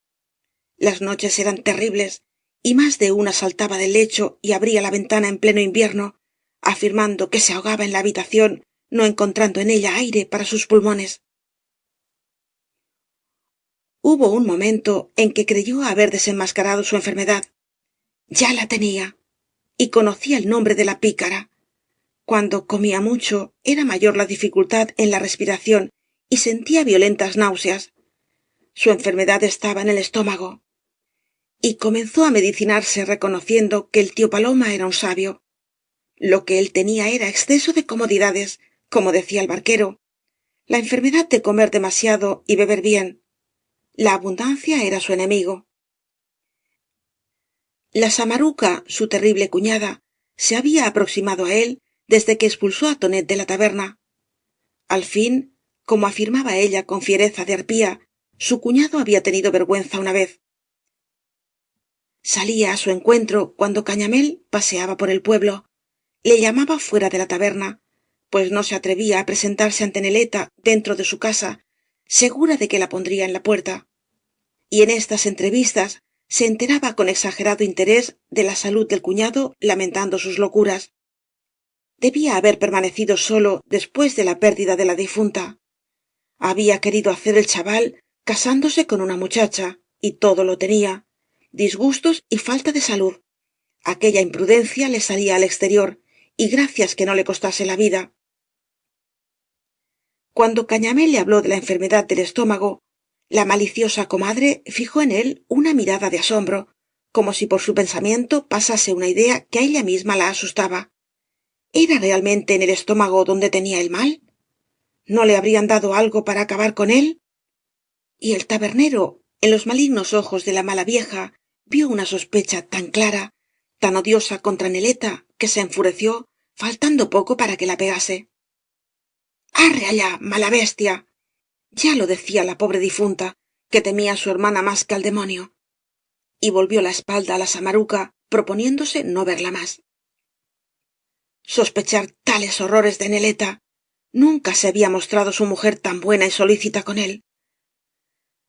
[SPEAKER 1] Las noches eran terribles y más de una saltaba del lecho y abría la ventana en pleno invierno, afirmando que se ahogaba en la habitación, no encontrando en ella aire para sus pulmones. Hubo un momento en que creyó haber desenmascarado su enfermedad. Ya la tenía, y conocía el nombre de la pícara. Cuando comía mucho, era mayor la dificultad en la respiración y sentía violentas náuseas. Su enfermedad estaba en el estómago. Y comenzó á medicinarse reconociendo que el tío Paloma era un sabio. Lo que él tenía era exceso de comodidades, como decía el barquero, la enfermedad de comer demasiado y beber bien. La abundancia era su enemigo. La samaruca, su terrible cuñada, se había aproximado á él desde que expulsó á Tonet de la taberna. Al fin, como afirmaba ella con fiereza de arpía, su cuñado había tenido vergüenza una vez. Salía á su encuentro cuando Cañamél paseaba por el pueblo. Le llamaba fuera de la taberna, pues no se atrevía á presentarse ante Neleta dentro de su casa, segura de que la pondría en la puerta. Y en estas entrevistas se enteraba con exagerado interés de la salud del cuñado, lamentando sus locuras. Debía haber permanecido solo después de la pérdida de la difunta. Había querido hacer el chaval casándose con una muchacha, y todo lo tenía, disgustos y falta de salud. Aquella imprudencia le salía al exterior, y gracias que no le costase la vida. Cuando Cañamél le habló de la enfermedad del estómago, la maliciosa comadre fijó en él una mirada de asombro, como si por su pensamiento pasase una idea que á ella misma la asustaba. ¿Era realmente en el estómago donde tenía el mal? ¿No le habrían dado algo para acabar con él? Y el tabernero, en los malignos ojos de la mala vieja, vio una sospecha tan clara, tan odiosa contra Neleta, que se enfureció, faltando poco para que la pegase. arre allá, mala bestia. Ya lo decía la pobre difunta, que temía á su hermana más que al demonio. Y volvió la espalda á la samaruca, proponiéndose no verla más. Sospechar tales horrores de Neleta. Nunca se había mostrado su mujer tan buena y solícita con él.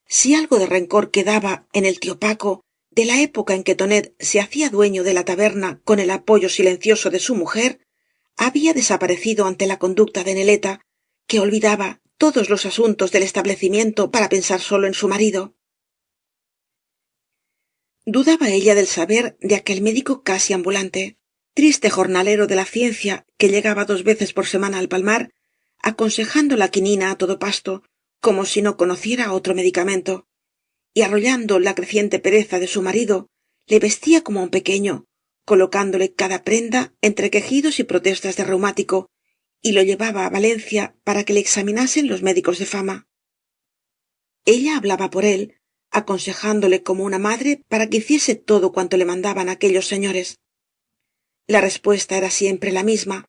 [SPEAKER 1] Si algo de rencor quedaba en el tío Paco, de la época en que Tonet se hacía dueño de la taberna con el apoyo silencioso de su mujer, había desaparecido ante la conducta de Neleta, que olvidaba todos los asuntos del establecimiento para pensar solo en su marido. Dudaba ella del saber de aquel médico casi ambulante, triste jornalero de la ciencia que llegaba 2 veces por semana al palmar, aconsejando la quinina á todo pasto, como si no conociera otro medicamento, y arrollando la creciente pereza de su marido, le vestía como un pequeño, colocándole cada prenda entre quejidos y protestas de reumático, y lo llevaba á Valencia para que le examinasen los médicos de fama. Ella hablaba por él, aconsejándole como una madre para que hiciese todo cuanto le mandaban aquellos señores. La respuesta era siempre la misma.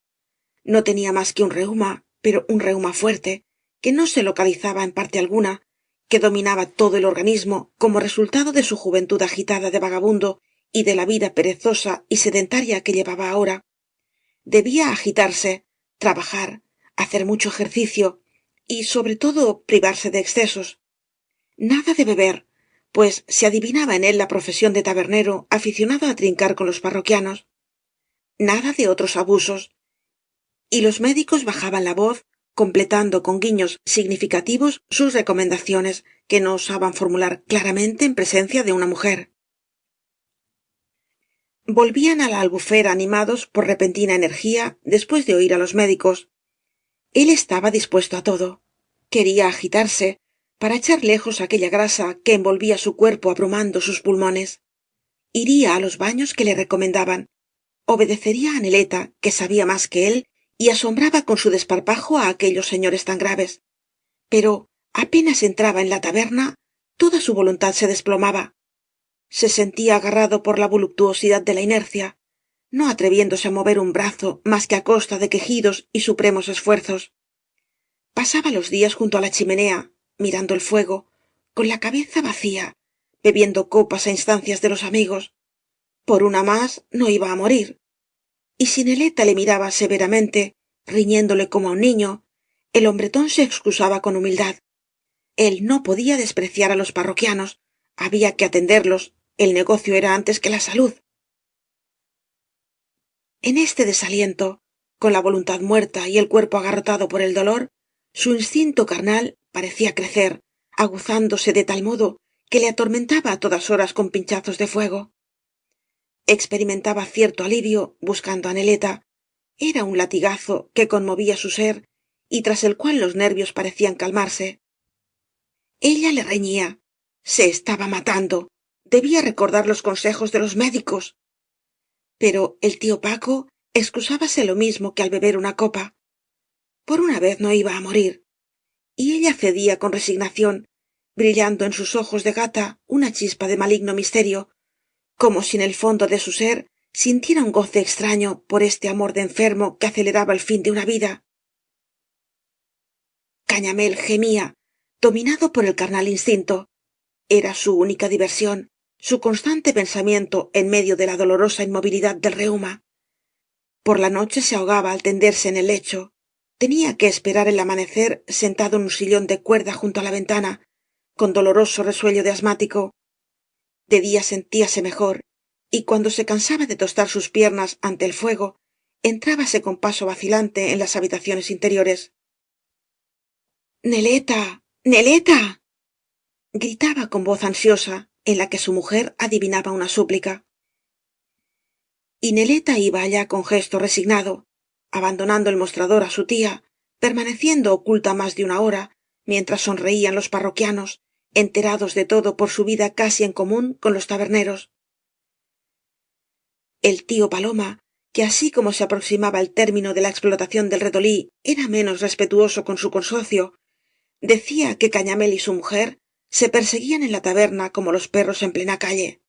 [SPEAKER 1] No tenía más que un reuma, pero un reuma fuerte, que no se localizaba en parte alguna, que dominaba todo el organismo como resultado de su juventud agitada de vagabundo y de la vida perezosa y sedentaria que llevaba ahora. Debía agitarse, trabajar, hacer mucho ejercicio y, sobre todo, privarse de excesos. Nada de beber, pues se adivinaba en él la profesión de tabernero aficionado a trincar con los parroquianos. nada de otros abusos. Y los médicos bajaban la voz, completando con guiños significativos sus recomendaciones, que no osaban formular claramente en presencia de una mujer. Volvían a la albufera animados por repentina energía después de oír a los médicos. Él estaba dispuesto a todo. Quería agitarse para echar lejos aquella grasa que envolvía su cuerpo abrumando sus pulmones. Iría a los baños que le recomendaban. Obedecería a Neleta, que sabía más que él y asombraba con su desparpajo a aquellos señores tan graves. Pero apenas entraba en la taberna, toda su voluntad se desplomaba. Se sentía agarrado por la voluptuosidad de la inercia, no atreviéndose a mover un brazo más que a costa de quejidos y supremos esfuerzos. Pasaba los días junto a la chimenea, mirando el fuego, con la cabeza vacía, bebiendo copas a instancias de los amigos. Por una más no iba a morir. Y si Neleta le miraba severamente, riñéndole como a un niño, el hombretón se excusaba con humildad. Él no podía despreciar a los parroquianos, había que atenderlos, el negocio era antes que la salud. En este desaliento, con la voluntad muerta y el cuerpo agarrotado por el dolor, su instinto carnal parecía crecer, aguzándose de tal modo que le atormentaba a todas horas con pinchazos de fuego. Experimentaba cierto alivio buscando a Neleta. Era un latigazo que conmovía su ser y tras el cual los nervios parecían calmarse. Ella le reñía. Se estaba matando. Debía recordar los consejos de los médicos. Pero el tío Paco excusábase lo mismo que al beber una copa. Por una vez no iba a morir. Y ella cedía con resignación, brillando en sus ojos de gata una chispa de maligno misterio, como si en el fondo de su ser sintiera un goce extraño por este amor de enfermo que aceleraba el fin de una vida. Cañamél gemía, dominado por el carnal instinto. Era su única diversión, su constante pensamiento en medio de la dolorosa inmovilidad del reuma. Por la noche se ahogaba al tenderse en el lecho. Tenía que esperar el amanecer sentado en un sillón de cuerda junto a la ventana, con doloroso resuello de asmático. De día sentíase mejor, y cuando se cansaba de tostar sus piernas ante el fuego, entrábase con paso vacilante en las habitaciones interiores. Neleta, Neleta, gritaba con voz ansiosa, en la que su mujer adivinaba una súplica. Y Neleta iba allá con gesto resignado, abandonando el mostrador á su tía, permaneciendo oculta más de una hora, mientras sonreían los parroquianos, enterados de todo por su vida casi en común con los taberneros. El tío Paloma, que así como se aproximaba el término de la explotación del redolí era menos respetuoso con su consocio, decía que Cañamél y su mujer se perseguían en la taberna como los perros en plena calle.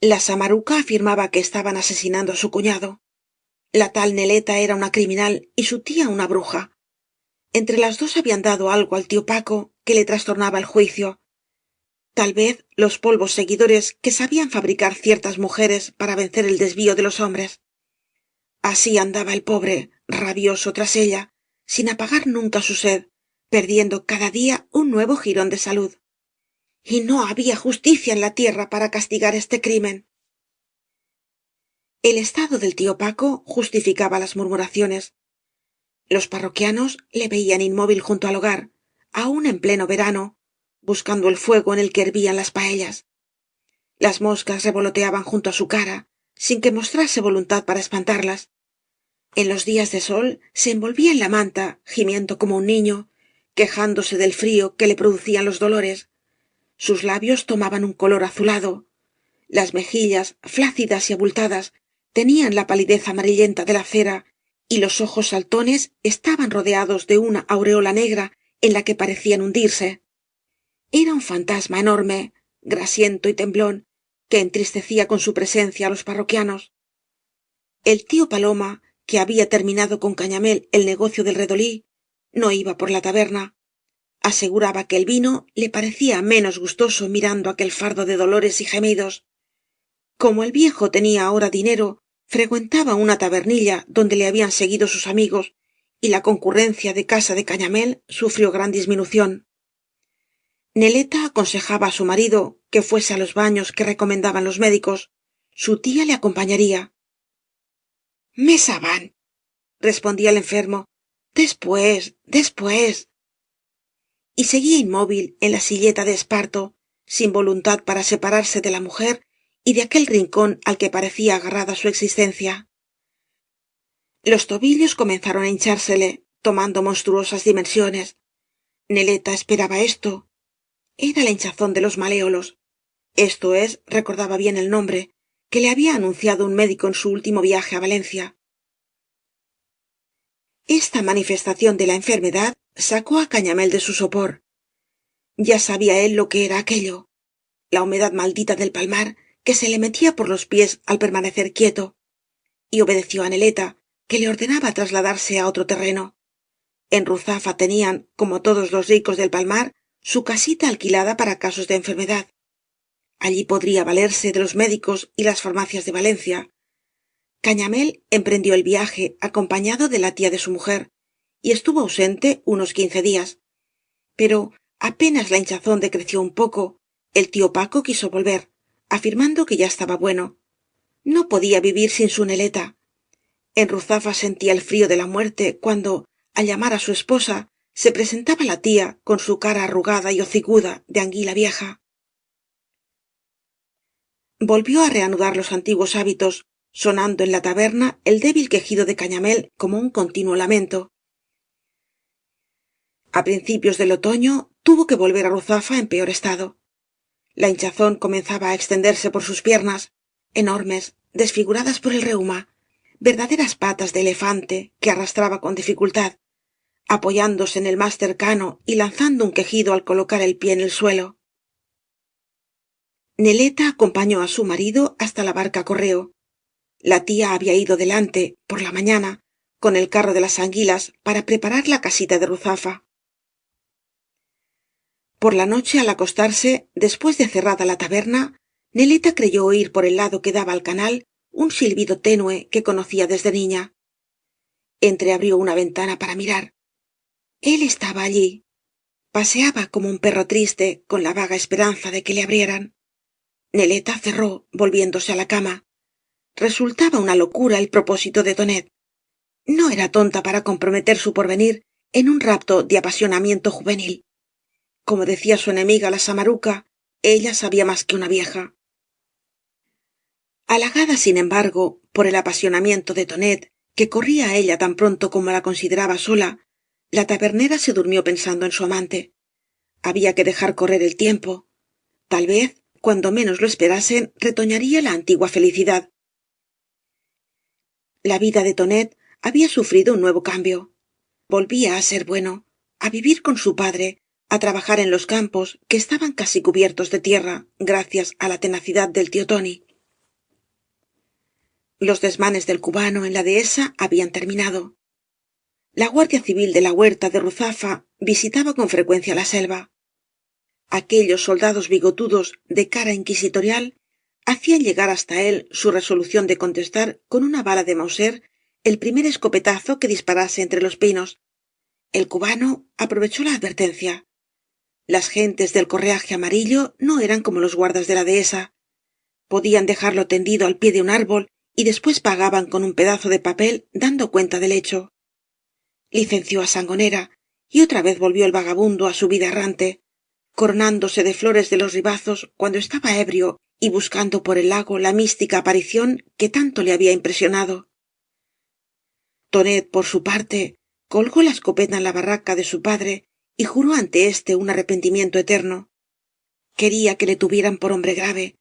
[SPEAKER 1] La samaruca afirmaba que estaban asesinando á su cuñado. La tal Neleta era una criminal y su tía una bruja. Entre las dos habían dado algo al tío Paco que le trastornaba el juicio. Tal vez los polvos seguidores que sabían fabricar ciertas mujeres para vencer el desvío de los hombres. Así andaba el pobre, rabioso tras ella, sin apagar nunca su sed, perdiendo cada día un nuevo jirón de salud. Y no había justicia en la tierra para castigar este crimen. El estado del tío Paco justificaba las murmuraciones. Los parroquianos le veían inmóvil junto al hogar, aún en pleno verano, buscando el fuego en el que hervían las paellas. Las moscas revoloteaban junto á su cara, sin que mostrase voluntad para espantarlas. En los días de sol se envolvía en la manta, gimiendo como un niño, quejándose del frío que le producían los dolores. Sus labios tomaban un color azulado. Las mejillas, flácidas y abultadas, tenían la palidez amarillenta de la cera, y los ojos saltones estaban rodeados de una aureola negra en la que parecían hundirse. Era un fantasma enorme, grasiento y temblón, que entristecía con su presencia á los parroquianos. El tío Paloma, que había terminado con Cañamél el negocio del redolí, no iba por la taberna. Aseguraba que el vino le parecía menos gustoso mirando aquel fardo de dolores y gemidos. Como el viejo tenía ahora dinero, frecuentaba una tabernilla donde le habían seguido sus amigos, y la concurrencia de casa de Cañamél sufrió gran disminución. Neleta aconsejaba á su marido que fuese á los baños que recomendaban los médicos. Su tía le acompañaría. Mesaban, respondía el enfermo. Después. Y seguía inmóvil en la silleta de esparto, sin voluntad para separarse de la mujer y de aquel rincón al que parecía agarrada su existencia. Los tobillos comenzaron á hinchársele, tomando monstruosas dimensiones. Neleta esperaba esto. Era la hinchazón de los maléolos. Esto es, recordaba bien el nombre, que le había anunciado un médico en su último viaje á Valencia. Esta manifestación de la enfermedad sacó á Cañamél de su sopor. Ya sabía él lo que era aquello, la humedad maldita del palmar que se le metía por los pies al permanecer quieto, y obedeció á Neleta, que le ordenaba trasladarse á otro terreno. En Ruzafa tenían, como todos los ricos del palmar, su casita alquilada para casos de enfermedad. Allí podría valerse de los médicos y las farmacias de Valencia. Cañamél emprendió el viaje acompañado de la tía de su mujer, y estuvo ausente unos 15 días. Pero apenas la hinchazón decreció un poco, el tío Paco quiso volver, afirmando que ya estaba bueno. No podía vivir sin su Neleta. En Ruzafa sentía el frío de la muerte cuando, al llamar á su esposa, se presentaba la tía con su cara arrugada y hocicuda de anguila vieja. Volvió á reanudar los antiguos hábitos, sonando en la taberna el débil quejido de Cañamél como un continuo lamento. A principios del otoño tuvo que volver á Ruzafa en peor estado. La hinchazón comenzaba á extenderse por sus piernas, enormes, desfiguradas por el reuma, verdaderas patas de elefante que arrastraba con dificultad, apoyándose en el más cercano y lanzando un quejido al colocar el pie en el suelo. Neleta acompañó á su marido hasta la barca correo. La tía había ido delante, por la mañana, con el carro de las anguilas para preparar la casita de Ruzafa. Por la noche, al acostarse, después de cerrada la taberna, Neleta creyó oír por el lado que daba al canal un silbido tenue que conocía desde niña. Entreabrió una ventana para mirar. Él estaba allí. Paseaba como un perro triste, con la vaga esperanza de que le abrieran. Neleta cerró, volviéndose á la cama. Resultaba una locura el propósito de Tonet. No era tonta para comprometer su porvenir en un rapto de apasionamiento juvenil. Como decía su enemiga la samaruca, ella sabía más que una vieja. Halagada, sin embargo, por el apasionamiento de Tonet, que corría á ella tan pronto como la consideraba sola, la tabernera se durmió pensando en su amante. Había que dejar correr el tiempo. Tal vez, cuando menos lo esperasen, retoñaría la antigua felicidad. La vida de Tonet había sufrido un nuevo cambio. Volvía á ser bueno, á vivir con su padre, á trabajar en los campos que estaban casi cubiertos de tierra gracias á la tenacidad del tío Tóni. Los desmanes del cubano en la dehesa habían terminado. La Guardia Civil de la Huerta de Ruzafa visitaba con frecuencia la selva. Aquellos soldados bigotudos de cara inquisitorial hacían llegar hasta él su resolución de contestar con una bala de Mauser el primer escopetazo que disparase entre los pinos. El cubano aprovechó la advertencia. Las gentes del correaje amarillo no eran como los guardas de la dehesa. Podían dejarlo tendido al pie de un árbol y después pagaban con un pedazo de papel dando cuenta del hecho. Licenció á Sangonera y otra vez volvió el vagabundo á su vida errante, coronándose de flores de los ribazos cuando estaba ebrio y buscando por el lago la mística aparición que tanto le había impresionado. Tonet, por su parte, colgó la escopeta en la barraca de su padre y juró ante éste un arrepentimiento eterno. Quería que le tuvieran por hombre grave.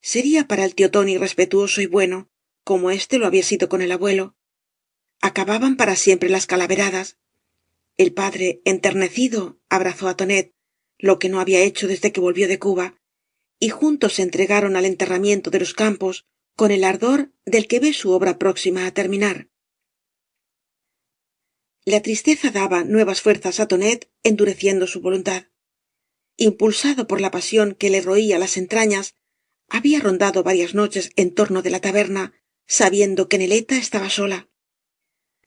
[SPEAKER 1] Sería para el tío Tóni respetuoso y bueno, como éste lo había sido con el abuelo. Acababan para siempre las calaveradas. El padre, enternecido, abrazó á Tonet, lo que no había hecho desde que volvió de Cuba, y juntos se entregaron al enterramiento de los campos con el ardor del que ve su obra próxima á terminar. La tristeza daba nuevas fuerzas á Tonet, endureciendo su voluntad. Impulsado por la pasión que le roía las entrañas, había rondado varias noches en torno de la taberna, sabiendo que Neleta estaba sola.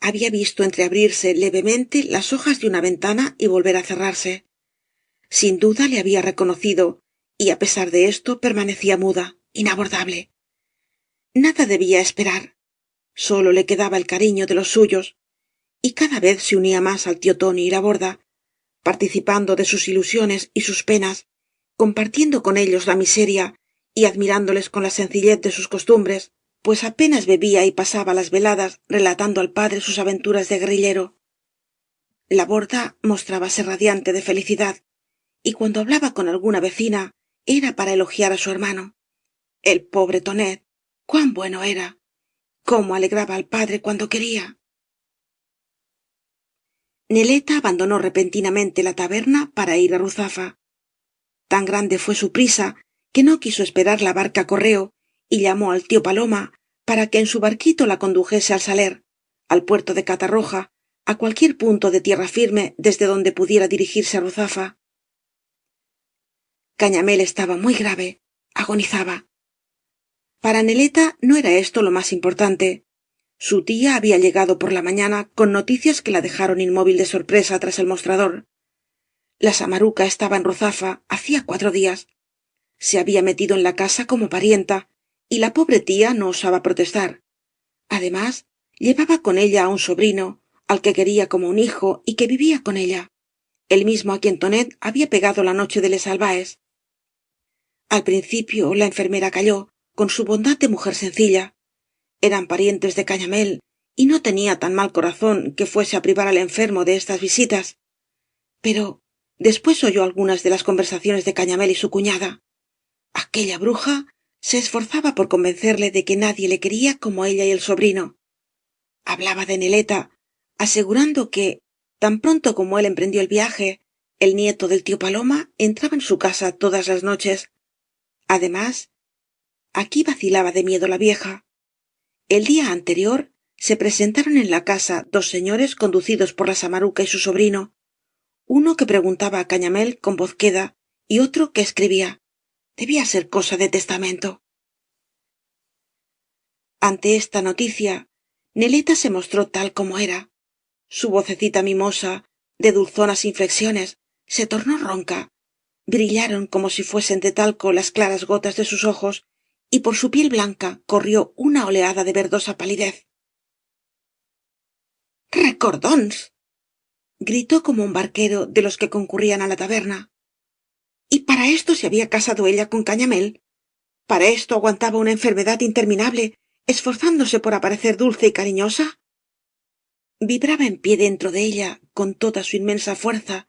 [SPEAKER 1] Había visto entreabrirse levemente las hojas de una ventana y volver á cerrarse. Sin duda le había reconocido, y á pesar de esto permanecía muda, inabordable. Nada debía esperar. Sólo le quedaba el cariño de los suyos, y cada vez se unía más al tío Tonio y la Borda, participando de sus ilusiones y sus penas, compartiendo con ellos la miseria y admirándoles con la sencillez de sus costumbres, pues apenas bebía y pasaba las veladas relatando al padre sus aventuras de guerrillero. La Borda mostrábase radiante de felicidad, y cuando hablaba con alguna vecina era para elogiar á su hermano. El pobre Tonet, cuán bueno era, cómo alegraba al padre cuando quería. Neleta abandonó repentinamente la taberna para ir á Ruzafa. Tan grande fué su prisa que no quiso esperar la barca correo y llamó al tío Paloma para que en su barquito la condujese al Saler, al puerto de Catarroja, á cualquier punto de tierra firme desde donde pudiera dirigirse á Ruzafa. Cañamél estaba muy grave, agonizaba. Para Neleta no era esto lo más importante. Su tía había llegado por la mañana con noticias que la dejaron inmóvil de sorpresa tras el mostrador. La samaruca estaba en Ruzafa hacía 4 días. Se había metido en la casa como parienta, y la pobre tía no osaba protestar. Además, llevaba con ella á un sobrino, al que quería como un hijo y que vivía con ella, el mismo a quien Tonet había pegado la noche de Les Albaes. Al principio la enfermera calló, con su bondad de mujer sencilla. Eran parientes de Cañamél, y no tenía tan mal corazón que fuese á privar al enfermo de estas visitas. Pero después oyó algunas de las conversaciones de Cañamél y su cuñada. Aquella bruja se esforzaba por convencerle de que nadie le quería como ella y el sobrino. Hablaba de Neleta, asegurando que, tan pronto como él emprendió el viaje, el nieto del tío Paloma entraba en su casa todas las noches. Además, aquí vacilaba de miedo la vieja. El día anterior se presentaron en la casa 2 señores conducidos por la samaruca y su sobrino, uno que preguntaba á Cañamél con voz queda y otro que escribía. Debía ser cosa de testamento. Ante esta noticia, Neleta se mostró tal como era. Su vocecita mimosa, de dulzonas inflexiones, se tornó ronca. Brillaron como si fuesen de talco las claras gotas de sus ojos, y por su piel blanca corrió una oleada de verdosa palidez. ¡Recordóns! Gritó como un barquero de los que concurrían á la taberna. ¿Y para esto se había casado ella con Cañamél? ¿Para esto aguantaba una enfermedad interminable, esforzándose por aparecer dulce y cariñosa? Vibraba en pie dentro de ella, con toda su inmensa fuerza,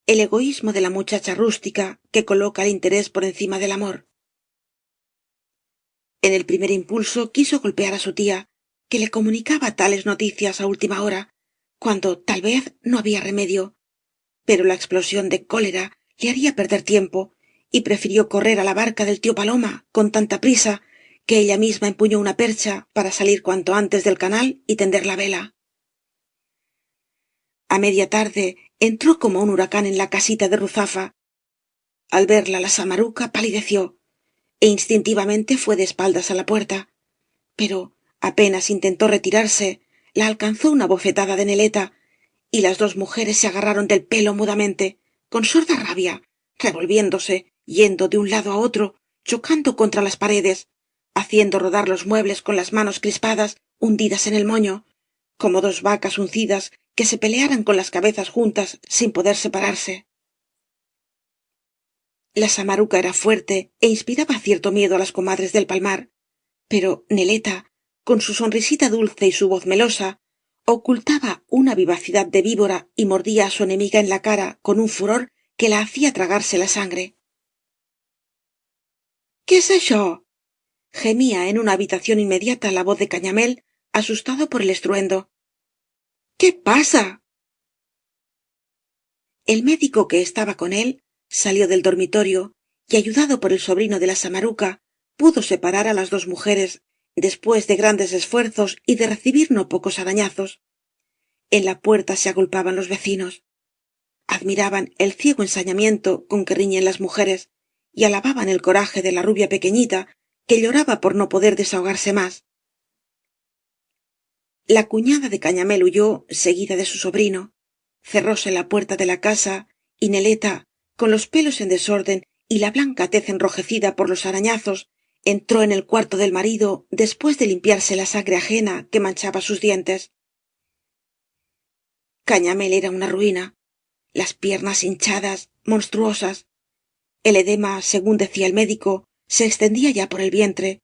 [SPEAKER 1] el egoísmo de la muchacha rústica que coloca el interés por encima del amor. En el primer impulso quiso golpear á su tía, que le comunicaba tales noticias á última hora, cuando tal vez no había remedio, pero la explosión de cólera le haría perder tiempo, y prefirió correr á la barca del tío Paloma con tanta prisa que ella misma empuñó una percha para salir cuanto antes del canal y tender la vela. A media tarde entró como un huracán en la casita de Ruzafa. Al verla la samaruca palideció, e instintivamente fué de espaldas á la puerta, pero apenas intentó retirarse, la alcanzó una bofetada de Neleta, y las 2 mujeres se agarraron del pelo mudamente, con sorda rabia, revolviéndose, yendo de un lado á otro, chocando contra las paredes, haciendo rodar los muebles con las manos crispadas, hundidas en el moño, como 2 vacas uncidas que se pelearan con las cabezas juntas sin poder separarse. La samaruca era fuerte e inspiraba cierto miedo á las comadres del palmar, pero Neleta, con su sonrisita dulce y su voz melosa, ocultaba una vivacidad de víbora y mordía á su enemiga en la cara con un furor que la hacía tragarse la sangre. ¿Qué es això? Gemía en una habitación inmediata la voz de Cañamél, asustado por el estruendo. ¿Qué pasa? El médico que estaba con él salió del dormitorio y, ayudado por el sobrino de la samaruca, pudo separar á las 2 mujeres después de grandes esfuerzos y de recibir no pocos arañazos. En la puerta se agolpaban los vecinos. Admiraban el ciego ensañamiento con que riñen las mujeres y alababan el coraje de la rubia pequeñita que lloraba por no poder desahogarse más. La cuñada de Cañamél huyó seguida de su sobrino. Cerróse la puerta de la casa y Neleta, con los pelos en desorden y la blanca tez enrojecida por los arañazos, entró en el cuarto del marido después de limpiarse la sangre ajena que manchaba sus dientes. Cañamél era una ruina, las piernas hinchadas, monstruosas. El edema, según decía el médico, se extendía ya por el vientre,